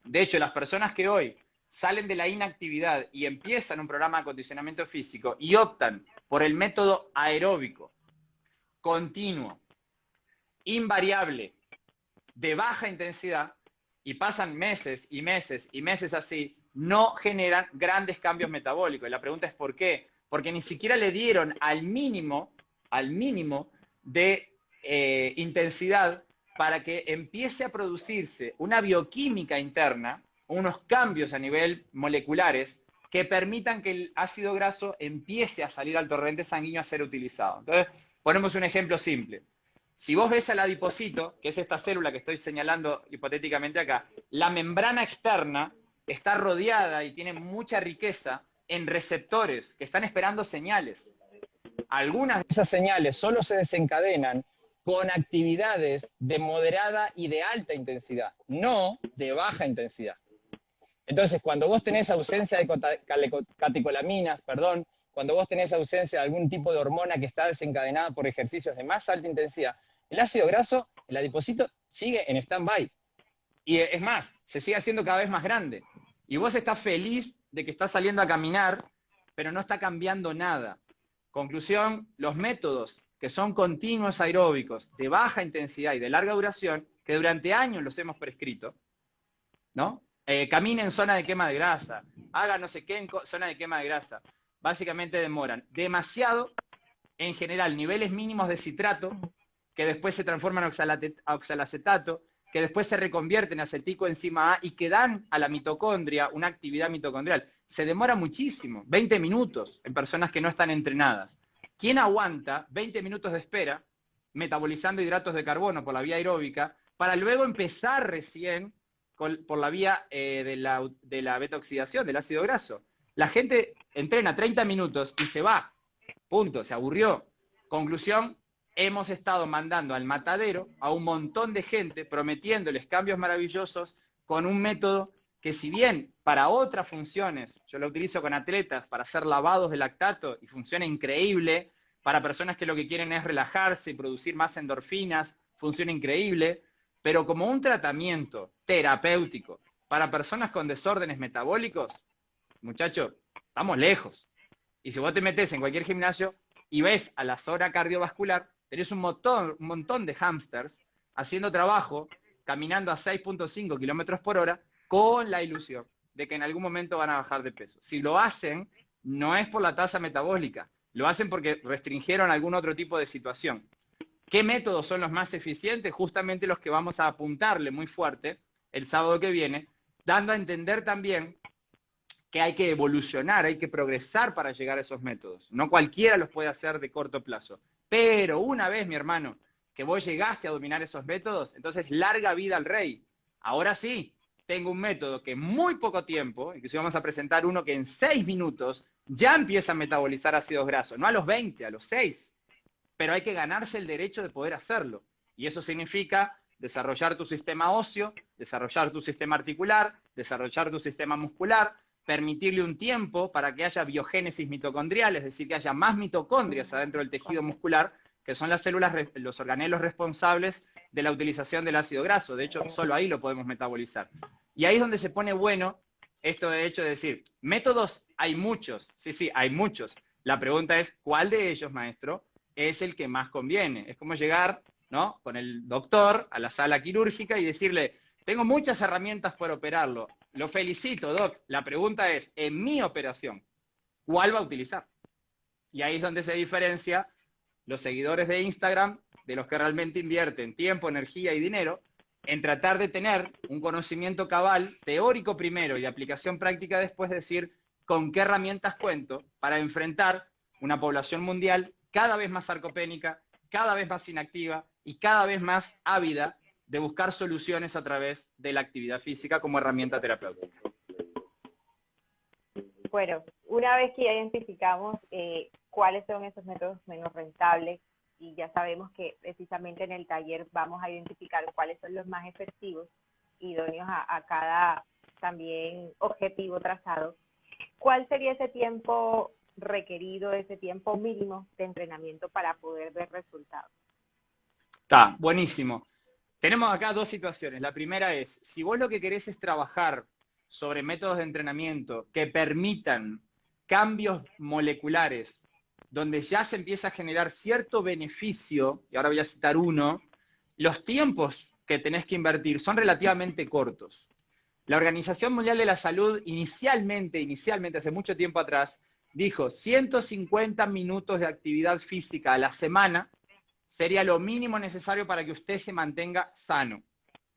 De hecho, las personas que hoy salen de la inactividad y empiezan un programa de acondicionamiento físico y optan por el método aeróbico, continuo, invariable, de baja intensidad, y pasan meses y meses y meses así, no generan grandes cambios metabólicos. Y la pregunta es ¿por qué? Porque ni siquiera le dieron al mínimo de intensidad para que empiece a producirse una bioquímica interna, unos cambios a nivel moleculares que permitan que el ácido graso empiece a salir al torrente sanguíneo a ser utilizado. Entonces, ponemos un ejemplo simple. Si vos ves al adipocito, que es esta célula que estoy señalando hipotéticamente acá, la membrana externa está rodeada y tiene mucha riqueza en receptores que están esperando señales. Algunas de esas señales solo se desencadenan con actividades de moderada y de alta intensidad, no de baja intensidad. Entonces, cuando vos tenés ausencia de catecolaminas, cuando vos tenés ausencia de algún tipo de hormona que está desencadenada por ejercicios de más alta intensidad, el ácido graso, el adipocito, sigue en stand-by. Y es más, se sigue haciendo cada vez más grande. Y vos estás feliz de que estás saliendo a caminar, pero no está cambiando nada. Conclusión, los métodos que son continuos aeróbicos, de baja intensidad y de larga duración, que durante años los hemos prescrito, ¿no? Camine en zona de quema de grasa, haga no sé qué en zona de quema de grasa, básicamente demoran demasiado, en general, niveles mínimos de citrato, que después se transforman en oxalacetato, que después se reconvierten en aceticoenzima A y que dan a la mitocondria una actividad mitocondrial. Se demora muchísimo, 20 minutos en personas que no están entrenadas. ¿Quién aguanta 20 minutos de espera metabolizando hidratos de carbono por la vía aeróbica para luego empezar recién por la vía de la beta-oxidación, del ácido graso? La gente entrena 30 minutos y se va. Punto, se aburrió. Conclusión, hemos estado mandando al matadero a un montón de gente prometiéndoles cambios maravillosos con un método que si bien para otras funciones, yo lo utilizo con atletas para hacer lavados de lactato y funciona increíble, para personas que lo que quieren es relajarse y producir más endorfinas, funciona increíble, pero como un tratamiento terapéutico para personas con desórdenes metabólicos, muchachos, estamos lejos. Y si vos te metés en cualquier gimnasio y ves a la zona cardiovascular, tenés un montón de hámsters haciendo trabajo, caminando a 6.5 kilómetros por hora, con la ilusión de que en algún momento van a bajar de peso. Si lo hacen, no es por la tasa metabólica, lo hacen porque restringieron algún otro tipo de situación. ¿Qué métodos son los más eficientes? Justamente los que vamos a apuntarle muy fuerte el sábado que viene, dando a entender también que hay que evolucionar, hay que progresar para llegar a esos métodos. No cualquiera los puede hacer de corto plazo. Pero una vez, mi hermano, que vos llegaste a dominar esos métodos, entonces larga vida al rey. Ahora sí, tengo un método que en muy poco tiempo, inclusive vamos a presentar uno que en 6 minutos ya empieza a metabolizar ácidos grasos, no a los 20, a los 6. Pero hay que ganarse el derecho de poder hacerlo. Y eso significa desarrollar tu sistema óseo, desarrollar tu sistema articular, desarrollar tu sistema muscular, permitirle un tiempo para que haya biogénesis mitocondrial, es decir, que haya más mitocondrias adentro del tejido muscular, que son las células, los organelos responsables de la utilización del ácido graso. De hecho, solo ahí lo podemos metabolizar. Y ahí es donde se pone bueno esto de hecho de decir, métodos hay muchos, sí, hay muchos. La pregunta es, ¿cuál de ellos, maestro, es el que más conviene? Es como llegar, ¿no?, con el doctor a la sala quirúrgica y decirle, tengo muchas herramientas para operarlo. Lo felicito, doc. La pregunta es, en mi operación, ¿cuál va a utilizar? Y ahí es donde se diferencia los seguidores de Instagram de los que realmente invierten tiempo, energía y dinero en tratar de tener un conocimiento cabal, teórico primero y de aplicación práctica después, de decir con qué herramientas cuento para enfrentar una población mundial cada vez más sarcopénica, cada vez más inactiva y cada vez más ávida de buscar soluciones a través de la actividad física como herramienta terapéutica. Bueno, una vez que ya identificamos cuáles son esos métodos menos rentables y ya sabemos que precisamente en el taller vamos a identificar cuáles son los más efectivos, idóneos a cada también objetivo trazado, ¿cuál sería ese tiempo requerido, ese tiempo mínimo de entrenamiento para poder ver resultados? Está, buenísimo. Tenemos acá dos situaciones. La primera es, si vos lo que querés es trabajar sobre métodos de entrenamiento que permitan cambios moleculares, donde ya se empieza a generar cierto beneficio, y ahora voy a citar uno, los tiempos que tenés que invertir son relativamente cortos. La Organización Mundial de la Salud inicialmente, hace mucho tiempo atrás, dijo 150 minutos de actividad física a la semana sería lo mínimo necesario para que usted se mantenga sano.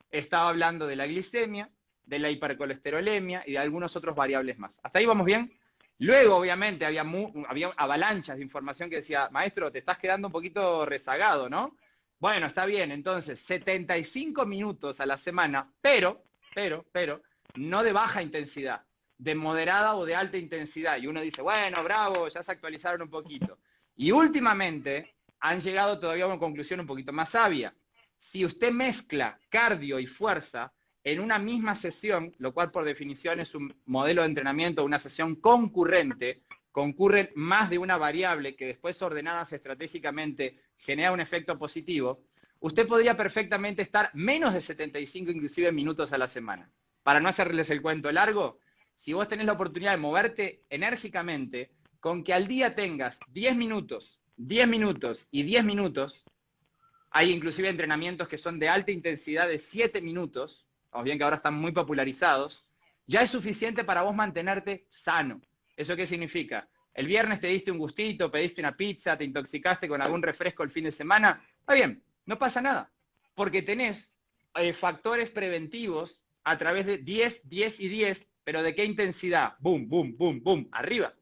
Estaba hablando de la glicemia, de la hipercolesterolemia y de algunos otros variables más. ¿Hasta ahí vamos bien? Luego, obviamente, había avalanchas de información que decía, maestro, te estás quedando un poquito rezagado, ¿no? Bueno, está bien, entonces, 75 minutos a la semana, pero, no de baja intensidad, de moderada o de alta intensidad. Y uno dice, bueno, bravo, ya se actualizaron un poquito. Y últimamente han llegado todavía a una conclusión un poquito más sabia. Si usted mezcla cardio y fuerza en una misma sesión, lo cual por definición es un modelo de entrenamiento, una sesión concurrente, concurren más de una variable que después ordenadas estratégicamente genera un efecto positivo, usted podría perfectamente estar menos de 75 inclusive minutos a la semana. Para no hacerles el cuento largo, si vos tenés la oportunidad de moverte enérgicamente, con que al día tengas 10 minutos, 10 minutos y 10 minutos, hay inclusive entrenamientos que son de alta intensidad de 7 minutos, vamos bien que ahora están muy popularizados, ya es suficiente para vos mantenerte sano. ¿Eso qué significa? El viernes te diste un gustito, pediste una pizza, te intoxicaste con algún refresco el fin de semana, está bien, no pasa nada, porque tenés factores preventivos a través de 10, 10 y 10, pero ¿de qué intensidad? Boom, boom, boom, boom, arriba.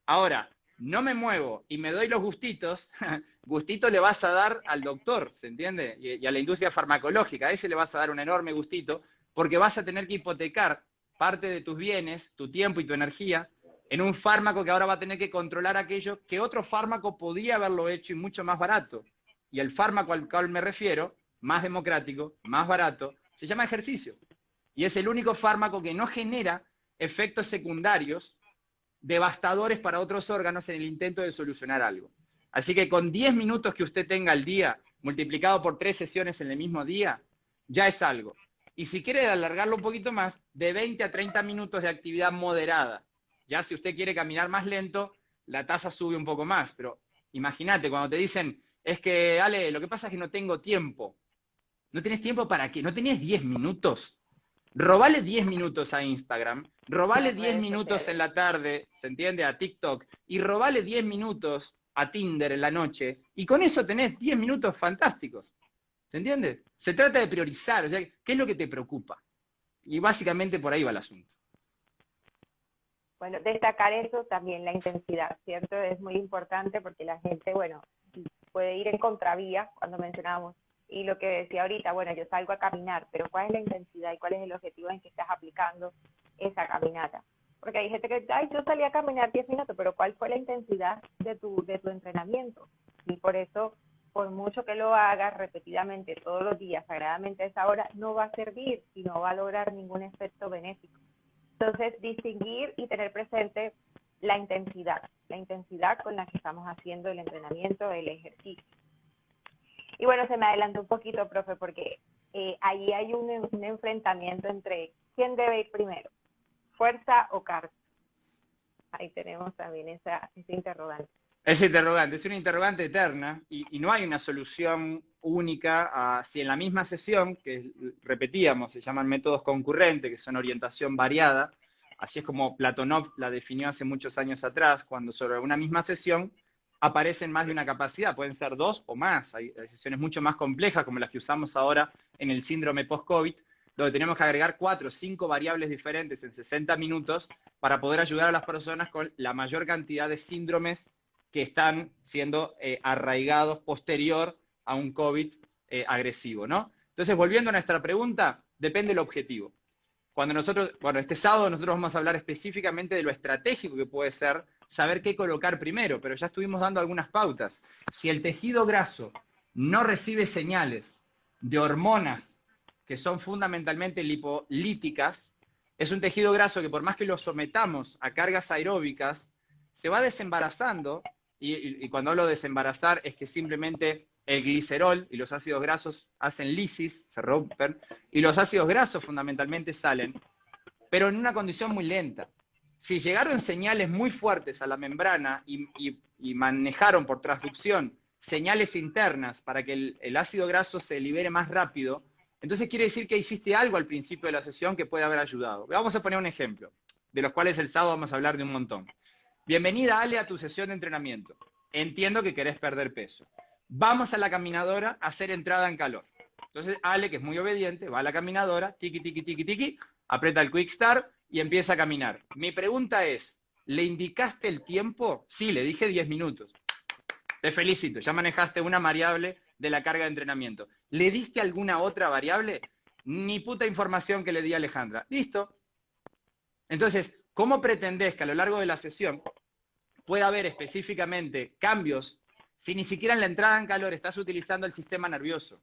Ahora, no me muevo y me doy los gustitos, gustito le vas a dar al doctor, ¿se entiende? Y a la industria farmacológica, a ese le vas a dar un enorme gustito, porque vas a tener que hipotecar parte de tus bienes, tu tiempo y tu energía, en un fármaco que ahora va a tener que controlar aquello que otro fármaco podía haberlo hecho y mucho más barato. Y el fármaco al cual me refiero, más democrático, más barato, se llama ejercicio. Y es el único fármaco que no genera efectos secundarios devastadores para otros órganos en el intento de solucionar algo. Así que con 10 minutos que usted tenga al día, multiplicado por 3 sesiones en el mismo día, ya es algo. Y si quiere alargarlo un poquito más, de 20 a 30 minutos de actividad moderada. Ya si usted quiere caminar más lento, la tasa sube un poco más. Pero imagínate, cuando te dicen, es que, Ale, lo que pasa es que no tengo tiempo. ¿No tenés tiempo para qué? ¿No tenés 10 minutos? Robale 10 minutos a Instagram, robale 10 minutos en la tarde, ¿se entiende? A TikTok, y robale 10 minutos a Tinder en la noche, y con eso tenés 10 minutos fantásticos, ¿se entiende? Se trata de priorizar, o sea, ¿qué es lo que te preocupa? Y básicamente por ahí va el asunto. Bueno, destacar eso también, la intensidad, ¿cierto? Es muy importante porque la gente, bueno, puede ir en contravía cuando mencionamos. Y lo que decía ahorita, bueno, yo salgo a caminar, pero ¿cuál es la intensidad y cuál es el objetivo en que estás aplicando esa caminata? Porque hay gente que dice, ay, yo salí a caminar 10 minutos, pero ¿cuál fue la intensidad de tu entrenamiento? Y por eso, por mucho que lo hagas repetidamente todos los días, sagradamente a esa hora, no va a servir y no va a lograr ningún efecto benéfico. Entonces, distinguir y tener presente la intensidad con la que estamos haciendo el entrenamiento, el ejercicio. Y bueno, se me adelantó un poquito, profe, porque ahí hay un enfrentamiento entre quién debe ir primero, fuerza o cardio. Ahí tenemos también ese interrogante. Ese interrogante, es una interrogante eterna y no hay una solución única a si en la misma sesión, que repetíamos, se llaman métodos concurrentes, que son orientación variada, así es como Platonov la definió hace muchos años atrás, cuando sobre una misma sesión aparecen más de una capacidad, pueden ser 2 o más, hay sesiones mucho más complejas como las que usamos ahora en el síndrome post-COVID, donde tenemos que agregar 4 o 5 variables diferentes en 60 minutos para poder ayudar a las personas con la mayor cantidad de síndromes que están siendo arraigados posterior a un COVID agresivo, ¿no? Entonces, volviendo a nuestra pregunta, depende del objetivo. Cuando nosotros, bueno, este sábado nosotros vamos a hablar específicamente de lo estratégico que puede ser saber qué colocar primero, pero ya estuvimos dando algunas pautas. Si el tejido graso no recibe señales de hormonas que son fundamentalmente lipolíticas, es un tejido graso que por más que lo sometamos a cargas aeróbicas, se va desembarazando, y cuando hablo de desembarazar es que simplemente el glicerol y los ácidos grasos hacen lisis, se rompen, y los ácidos grasos fundamentalmente salen, pero en una condición muy lenta. Si llegaron señales muy fuertes a la membrana y manejaron por transducción señales internas para que el ácido graso se libere más rápido, entonces quiere decir que hiciste algo al principio de la sesión que puede haber ayudado. Vamos a poner un ejemplo, de los cuales el sábado vamos a hablar de un montón. Bienvenida, Ale, a tu sesión de entrenamiento. Entiendo que querés perder peso. Vamos a la caminadora a hacer entrada en calor. Entonces, Ale, que es muy obediente, va a la caminadora, tiki, tiki, tiki, tiki, aprieta el Quick Start y empieza a caminar. Mi pregunta es, ¿le indicaste el tiempo? Sí, le dije 10 minutos. Te felicito, ya manejaste una variable de la carga de entrenamiento. ¿Le diste alguna otra variable? Ni puta información que le di a Alejandra. Listo. Entonces, ¿cómo pretendés que a lo largo de la sesión pueda haber específicamente cambios si ni siquiera en la entrada en calor estás utilizando el sistema nervioso?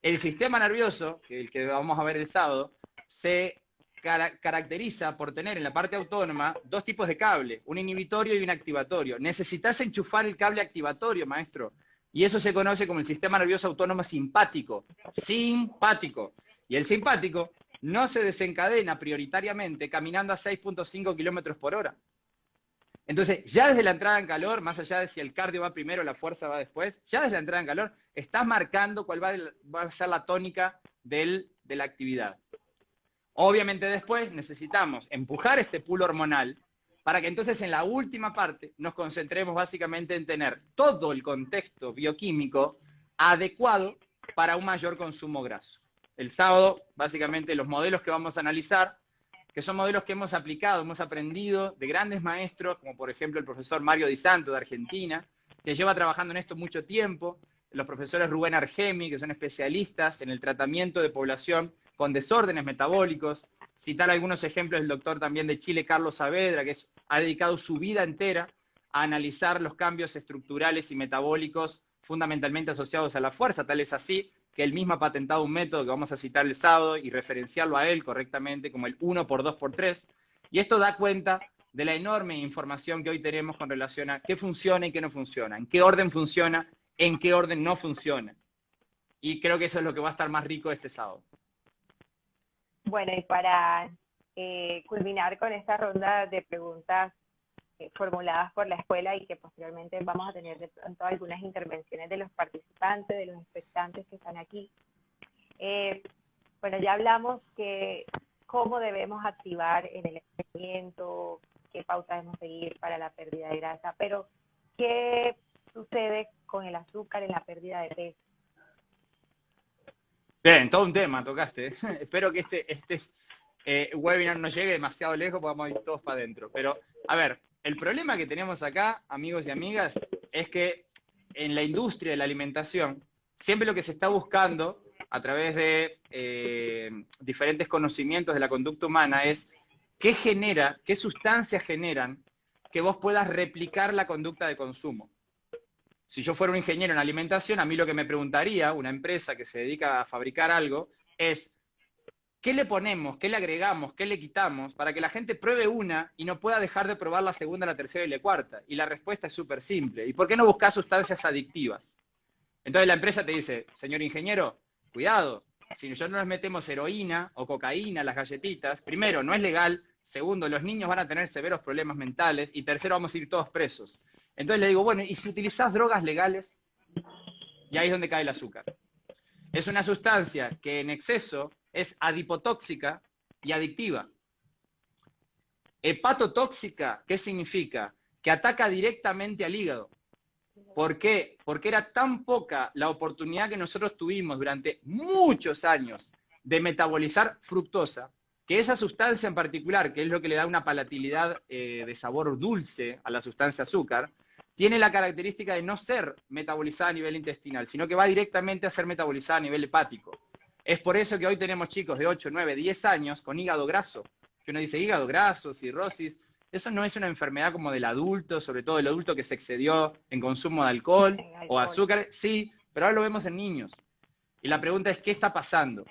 El sistema nervioso, que el que vamos a ver el sábado, se caracteriza por tener en la parte autónoma 2 tipos de cable, un inhibitorio y un activatorio. Necesitas enchufar el cable activatorio, maestro, y eso se conoce como el sistema nervioso autónomo simpático. Simpático. Y el simpático no se desencadena prioritariamente caminando a 6.5 kilómetros por hora. Entonces, ya desde la entrada en calor, más allá de si el cardio va primero o la fuerza va después, ya desde la entrada en calor, estás marcando cuál va a ser la tónica de la actividad. Obviamente después necesitamos empujar este pool hormonal para que entonces en la última parte nos concentremos básicamente en tener todo el contexto bioquímico adecuado para un mayor consumo graso. El sábado, básicamente, los modelos que vamos a analizar, que son modelos que hemos aplicado, hemos aprendido de grandes maestros, como por ejemplo el profesor Mario Di Santo de Argentina, que lleva trabajando en esto mucho tiempo, los profesores Rubén Argemi, que son especialistas en el tratamiento de población con desórdenes metabólicos, citar algunos ejemplos del doctor también de Chile, Carlos Saavedra, que ha dedicado su vida entera a analizar los cambios estructurales y metabólicos fundamentalmente asociados a la fuerza, tal es así que él mismo ha patentado un método que vamos a citar el sábado y referenciarlo a él correctamente como el 1x2x3, y esto da cuenta de la enorme información que hoy tenemos con relación a qué funciona y qué no funciona, en qué orden funciona, en qué orden no funciona. Y creo que eso es lo que va a estar más rico este sábado. Bueno, y para culminar con esta ronda de preguntas formuladas por la escuela y que posteriormente vamos a tener de pronto algunas intervenciones de los participantes, de los expectantes que están aquí. Bueno, ya hablamos que cómo debemos activar en el entrenamiento, qué pauta debemos seguir para la pérdida de grasa, pero ¿qué sucede con el azúcar en la pérdida de peso? Bien, todo un tema tocaste. Espero que webinar no llegue demasiado lejos, podemos ir todos para adentro. Pero, a ver, el problema que tenemos acá, amigos y amigas, es que en la industria de la alimentación, siempre lo que se está buscando a través de diferentes conocimientos de la conducta humana es qué sustancias generan que vos puedas replicar la conducta de consumo. Si yo fuera un ingeniero en alimentación, a mí lo que me preguntaría una empresa que se dedica a fabricar algo es ¿qué le ponemos, qué le agregamos, qué le quitamos para que la gente pruebe una y no pueda dejar de probar la segunda, la tercera y la cuarta? Y la respuesta es súper simple. ¿Y por qué no buscar sustancias adictivas? Entonces la empresa te dice, señor ingeniero, cuidado, si nosotros nos metemos heroína o cocaína a las galletitas, primero, no es legal, segundo, los niños van a tener severos problemas mentales, y tercero, vamos a ir todos presos. Entonces le digo, bueno, ¿y si utilizás drogas legales? Y ahí es donde cae el azúcar. Es una sustancia que en exceso es adipotóxica y adictiva. Hepatotóxica, ¿qué significa? Que ataca directamente al hígado. ¿Por qué? Porque era tan poca la oportunidad que nosotros tuvimos durante muchos años de metabolizar fructosa, que esa sustancia en particular, que es lo que le da una palatabilidad de sabor dulce a la sustancia azúcar, tiene la característica de no ser metabolizada a nivel intestinal, sino que va directamente a ser metabolizada a nivel hepático. Es por eso que hoy tenemos chicos de 8, 9, 10 años con hígado graso, que uno dice hígado graso, cirrosis. Eso no es una enfermedad como del adulto, sobre todo del adulto que se excedió en consumo de alcohol o azúcar. Sí, pero ahora lo vemos en niños. Y la pregunta es, ¿qué está pasando?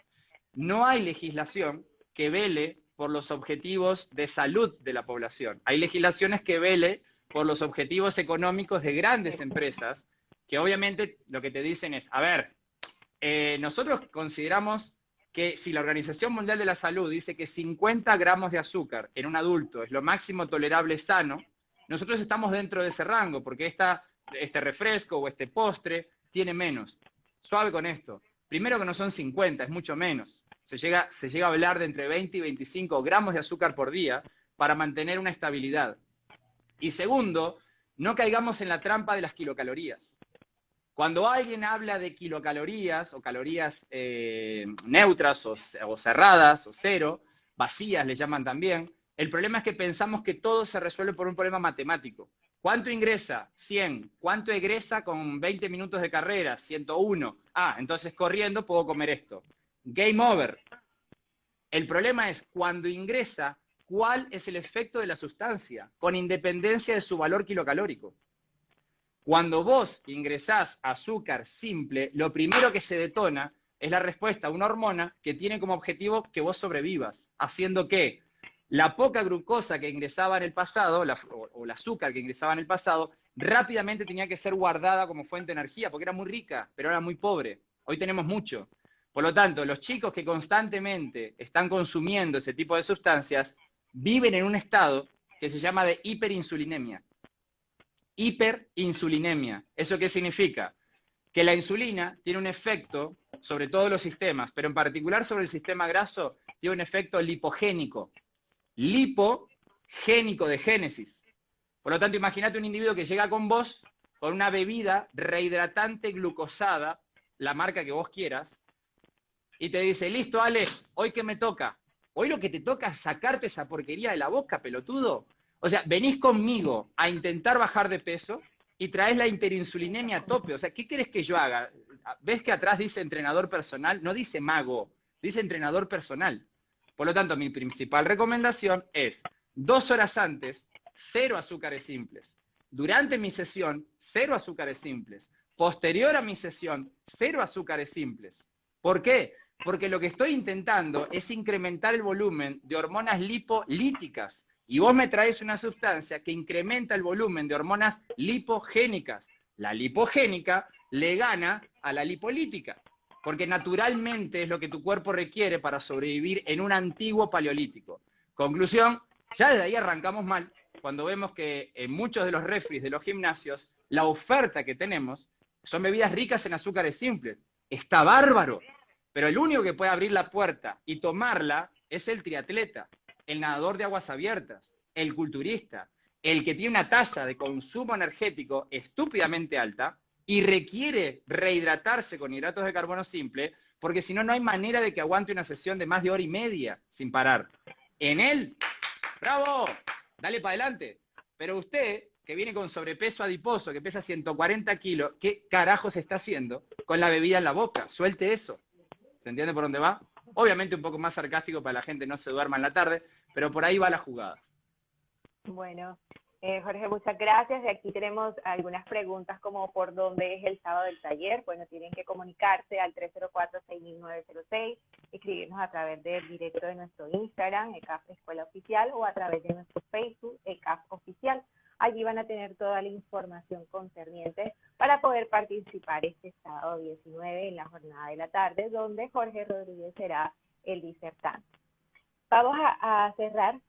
No hay legislación que vele por los objetivos de salud de la población. Hay legislaciones que vele por los objetivos económicos de grandes empresas, que obviamente lo que te dicen es, a ver, nosotros consideramos que si la Organización Mundial de la Salud dice que 50 gramos de azúcar en un adulto es lo máximo tolerable sano, nosotros estamos dentro de ese rango, porque este refresco o este postre tiene menos. Suave con esto. Primero que no son 50, es mucho menos. Se llega a hablar de entre 20 y 25 gramos de azúcar por día para mantener una estabilidad. Y segundo, no caigamos en la trampa de las kilocalorías. Cuando alguien habla de kilocalorías o calorías neutras o cerradas o cero, vacías le llaman también, el problema es que pensamos que todo se resuelve por un problema matemático. ¿Cuánto ingresa? 100. ¿Cuánto egresa con 20 minutos de carrera? 101. Ah, entonces corriendo puedo comer esto. Game over. El problema es cuando ingresa, ¿cuál es el efecto de la sustancia? Con independencia de su valor kilocalórico. Cuando vos ingresás azúcar simple, lo primero que se detona es la respuesta a una hormona que tiene como objetivo que vos sobrevivas, haciendo que la poca glucosa que ingresaba en el pasado, o el azúcar que ingresaba en el pasado, rápidamente tenía que ser guardada como fuente de energía, porque era muy rica, pero era muy pobre. Hoy tenemos mucho. Por lo tanto, los chicos que constantemente están consumiendo ese tipo de sustancias viven en un estado que se llama de hiperinsulinemia. Hiperinsulinemia. ¿Eso qué significa? Que la insulina tiene un efecto sobre todos los sistemas, pero en particular sobre el sistema graso, tiene un efecto lipogénico. Lipogénico de génesis. Por lo tanto, imagínate un individuo que llega con vos con una bebida rehidratante glucosada, la marca que vos quieras, y te dice, listo, Ale, ¿hoy qué me toca? Hoy lo que te toca es sacarte esa porquería de la boca, pelotudo. O sea, venís conmigo a intentar bajar de peso y traes la hiperinsulinemia a tope. O sea, ¿qué querés que yo haga? ¿Ves que atrás dice entrenador personal? No dice mago, dice entrenador personal. Por lo tanto, mi principal recomendación es 2 horas antes, 0 azúcares simples. Durante mi sesión, 0 azúcares simples. Posterior a mi sesión, 0 azúcares simples. ¿Por qué? Porque lo que estoy intentando es incrementar el volumen de hormonas lipolíticas. Y vos me traes una sustancia que incrementa el volumen de hormonas lipogénicas. La lipogénica le gana a la lipolítica, porque naturalmente es lo que tu cuerpo requiere para sobrevivir en un antiguo paleolítico. Conclusión, ya desde ahí arrancamos mal, cuando vemos que en muchos de los refris de los gimnasios, la oferta que tenemos son bebidas ricas en azúcares simples. Está bárbaro, pero el único que puede abrir la puerta y tomarla es el triatleta, el nadador de aguas abiertas, el culturista, el que tiene una tasa de consumo energético estúpidamente alta y requiere rehidratarse con hidratos de carbono simple porque si no, no hay manera de que aguante una sesión de más de hora y media sin parar. En él, ¡bravo! Dale para adelante. Pero usted, que viene con sobrepeso adiposo, que pesa 140 kilos, ¿qué carajo se está haciendo con la bebida en la boca? Suelte eso. ¿Se entiende por dónde va? Obviamente un poco más sarcástico para la gente no se duerma en la tarde, pero por ahí va la jugada. Bueno, Jorge, muchas gracias. Y aquí tenemos algunas preguntas como por dónde es el sábado del taller. Bueno, tienen que comunicarse al 304-6906, escribirnos a través del directo de nuestro Instagram, ECAF Escuela Oficial, o a través de nuestro Facebook, ECAF Oficial. Allí van a tener toda la información concerniente para poder participar este sábado 19 en la jornada de la tarde, donde Jorge Rodríguez será el disertante. Vamos a cerrar,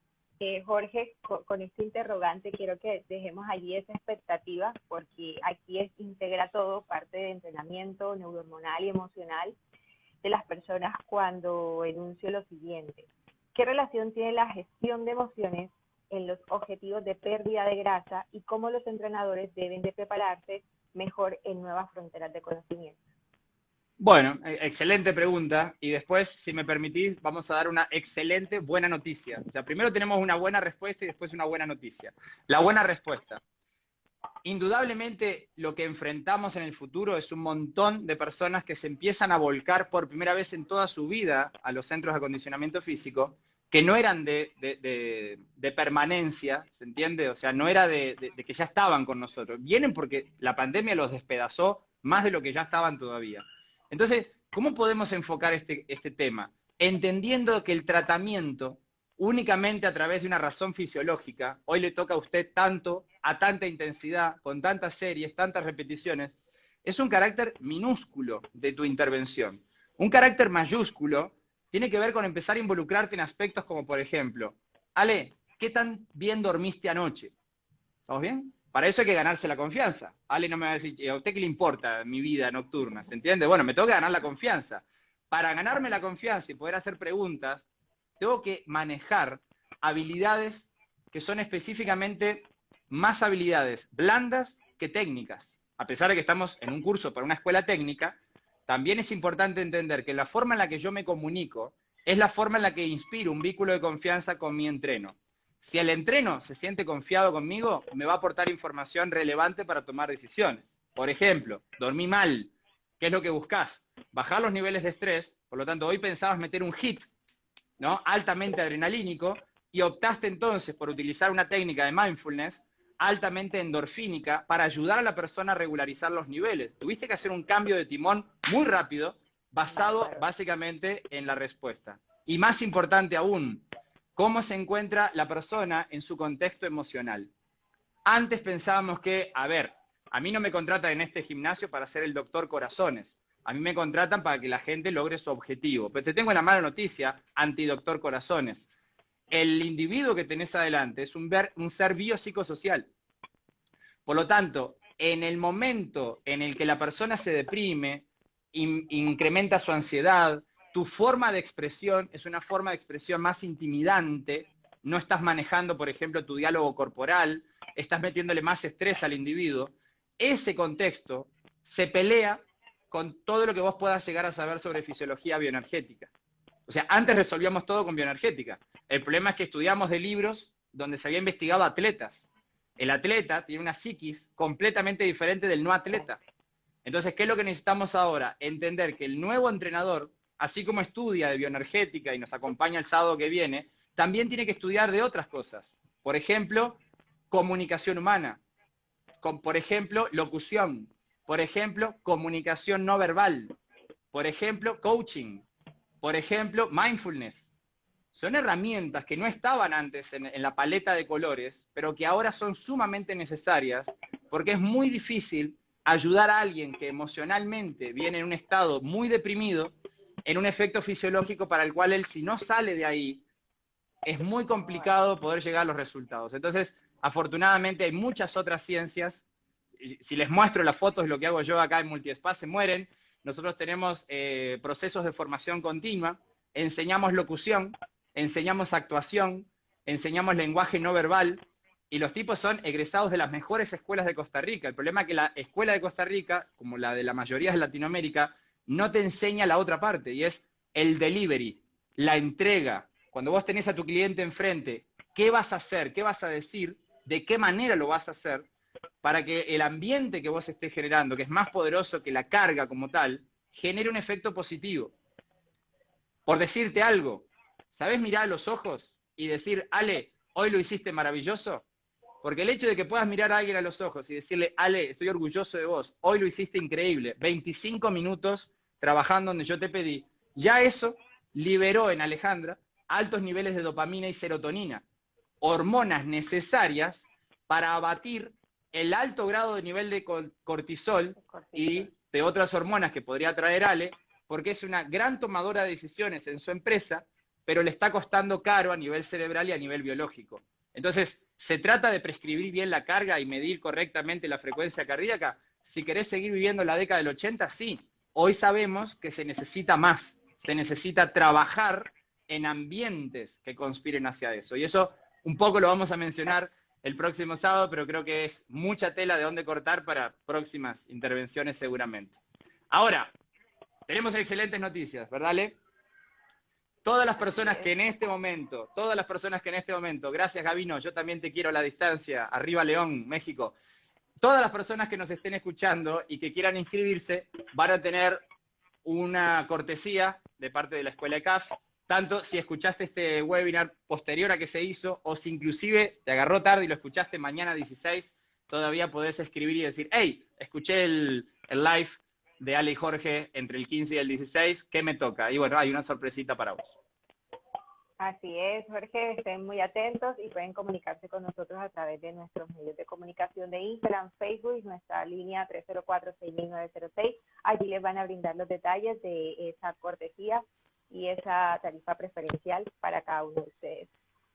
Jorge, con este interrogante. Quiero que dejemos allí esa expectativa, porque aquí integra todo, parte de entrenamiento neurohormonal y emocional de las personas cuando enuncio lo siguiente. ¿Qué relación tiene la gestión de emociones en los objetivos de pérdida de grasa y cómo los entrenadores deben de prepararse mejor en nuevas fronteras de conocimiento? Bueno, excelente pregunta. Y después, si me permitís, vamos a dar una excelente buena noticia. O sea, primero tenemos una buena respuesta y después una buena noticia. La buena respuesta. Indudablemente, lo que enfrentamos en el futuro es un montón de personas que se empiezan a volcar por primera vez en toda su vida a los centros de acondicionamiento físico, que no eran de permanencia, ¿se entiende? O sea, no era de que ya estaban con nosotros. Vienen porque la pandemia los despedazó más de lo que ya estaban todavía. Entonces, ¿cómo podemos enfocar este tema? Entendiendo que el tratamiento, únicamente a través de una razón fisiológica, hoy le toca a usted tanto, a tanta intensidad, con tantas series, tantas repeticiones, es un carácter minúsculo de tu intervención. Un carácter mayúsculo tiene que ver con empezar a involucrarte en aspectos como, por ejemplo, Ale, ¿qué tan bien dormiste anoche? ¿Estamos bien? Para eso hay que ganarse la confianza. Ale no me va a decir, ¿a usted qué le importa mi vida nocturna? ¿Se entiende? Bueno, me tengo que ganar la confianza. Para ganarme la confianza y poder hacer preguntas, tengo que manejar habilidades que son específicamente más habilidades blandas que técnicas. A pesar de que estamos en un curso para una escuela técnica, también es importante entender que la forma en la que yo me comunico es la forma en la que inspiro un vínculo de confianza con mi entreno. Si el entreno se siente confiado conmigo, me va a aportar información relevante para tomar decisiones. Por ejemplo, dormí mal. ¿Qué es lo que buscas? Bajar los niveles de estrés. Por lo tanto, hoy pensabas meter un HIIT, ¿no? Altamente adrenalínico, y optaste entonces por utilizar una técnica de mindfulness altamente endorfínica para ayudar a la persona a regularizar los niveles. Tuviste que hacer un cambio de timón muy rápido, basado básicamente en la respuesta. Y más importante aún, cómo se encuentra la persona en su contexto emocional. Antes pensábamos que, a mí no me contratan en este gimnasio para ser el doctor Corazones. A mí me contratan para que la gente logre su objetivo. Pero te tengo la mala noticia, antidoctor Corazones. El individuo que tenés adelante es un ser biopsicosocial. Por lo tanto, en el momento en el que la persona se deprime, incrementa su ansiedad, tu forma de expresión es una forma de expresión más intimidante, no estás manejando, por ejemplo, tu diálogo corporal, estás metiéndole más estrés al individuo. Ese contexto se pelea con todo lo que vos puedas llegar a saber sobre fisiología bioenergética. O sea, antes resolvíamos todo con bioenergética. El problema es que estudiamos de libros donde se había investigado atletas. El atleta tiene una psiquis completamente diferente del no atleta. Entonces, ¿qué es lo que necesitamos ahora? Entender que el nuevo entrenador, así como estudia de bioenergética y nos acompaña el sábado que viene, también tiene que estudiar de otras cosas. Por ejemplo, comunicación humana. Por ejemplo, locución. Por ejemplo, comunicación no verbal. Por ejemplo, coaching. Por ejemplo, mindfulness. Son herramientas que no estaban antes en la paleta de colores, pero que ahora son sumamente necesarias, porque es muy difícil ayudar a alguien que emocionalmente viene en un estado muy deprimido, en un efecto fisiológico para el cual él, si no sale de ahí, es muy complicado poder llegar a los resultados. Entonces, afortunadamente hay muchas otras ciencias. Si les muestro las fotos de lo que hago yo acá en Multiespa, se mueren. Nosotros tenemos procesos de formación continua, enseñamos locución, enseñamos actuación, enseñamos lenguaje no verbal, y los tipos son egresados de las mejores escuelas de Costa Rica. El problema es que la escuela de Costa Rica, como la de la mayoría de Latinoamérica, no te enseña la otra parte, y es el delivery, la entrega. Cuando vos tenés a tu cliente enfrente, ¿qué vas a hacer? ¿Qué vas a decir? ¿De qué manera lo vas a hacer? Para que el ambiente que vos estés generando, que es más poderoso que la carga como tal, genere un efecto positivo. Por decirte algo, ¿sabés mirar a los ojos y decir, Ale, hoy lo hiciste maravilloso? Porque el hecho de que puedas mirar a alguien a los ojos y decirle, Ale, estoy orgulloso de vos, hoy lo hiciste increíble, 25 minutos trabajando donde yo te pedí, ya eso liberó en Alejandra altos niveles de dopamina y serotonina, hormonas necesarias para abatir el alto grado de nivel de cortisol y de otras hormonas que podría traer Ale, porque es una gran tomadora de decisiones en su empresa, pero le está costando caro a nivel cerebral y a nivel biológico. Entonces, ¿se trata de prescribir bien la carga y medir correctamente la frecuencia cardíaca? Si querés seguir viviendo la década del 80, sí. Hoy sabemos que se necesita más, se necesita trabajar en ambientes que conspiren hacia eso. Y eso un poco lo vamos a mencionar el próximo sábado, pero creo que es mucha tela de dónde cortar para próximas intervenciones seguramente. Ahora, tenemos excelentes noticias, ¿verdad, Ale? Todas las personas que en este momento, gracias Gabino, yo también te quiero a la distancia, arriba León, México, todas las personas que nos estén escuchando y que quieran inscribirse van a tener una cortesía de parte de la Escuela ECAF, tanto si escuchaste este webinar posterior a que se hizo, o si inclusive te agarró tarde y lo escuchaste mañana 16, todavía podés escribir y decir, hey, escuché el live de Ale y Jorge entre el 15 y el 16, ¿qué me toca? Y bueno, hay una sorpresita para vos. Así es, Jorge, estén muy atentos y pueden comunicarse con nosotros a través de nuestros medios de comunicación de Instagram, Facebook, nuestra línea 304-6906. Allí les van a brindar los detalles de esa cortesía y esa tarifa preferencial para cada uno de ustedes.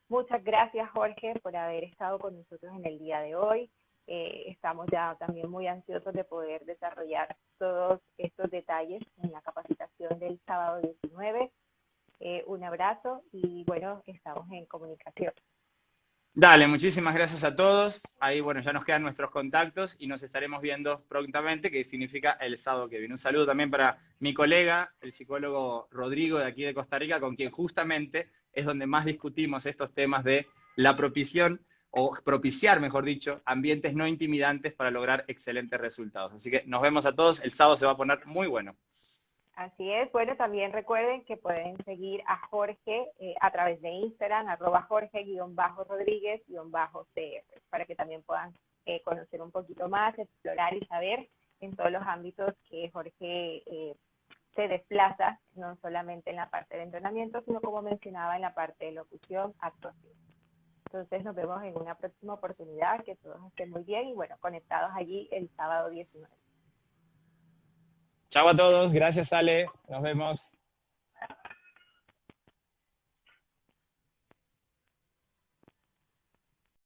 Muchas gracias, Jorge, por haber estado con nosotros en el día de hoy. Estamos ya también muy ansiosos de poder desarrollar todos estos detalles en la capacitación del sábado 19. Un abrazo y bueno, estamos en comunicación. Dale, muchísimas gracias a todos. Ahí, bueno, ya nos quedan nuestros contactos y nos estaremos viendo prontamente, que significa el sábado que viene. Un saludo también para mi colega, el psicólogo Rodrigo de aquí de Costa Rica, con quien justamente es donde más discutimos estos temas de la propiciar, mejor dicho, ambientes no intimidantes para lograr excelentes resultados. Así que nos vemos a todos. El sábado se va a poner muy bueno. Así es. Bueno, también recuerden que pueden seguir a Jorge a través de Instagram, @Jorge_Rodríguez_CR, para que también puedan conocer un poquito más, explorar y saber en todos los ámbitos que Jorge se desplaza, no solamente en la parte de entrenamiento, sino como mencionaba, en la parte de locución, actuación. Entonces nos vemos en una próxima oportunidad, que todos estén muy bien y bueno, conectados allí el sábado 19. Chao a todos, gracias Ale, nos vemos.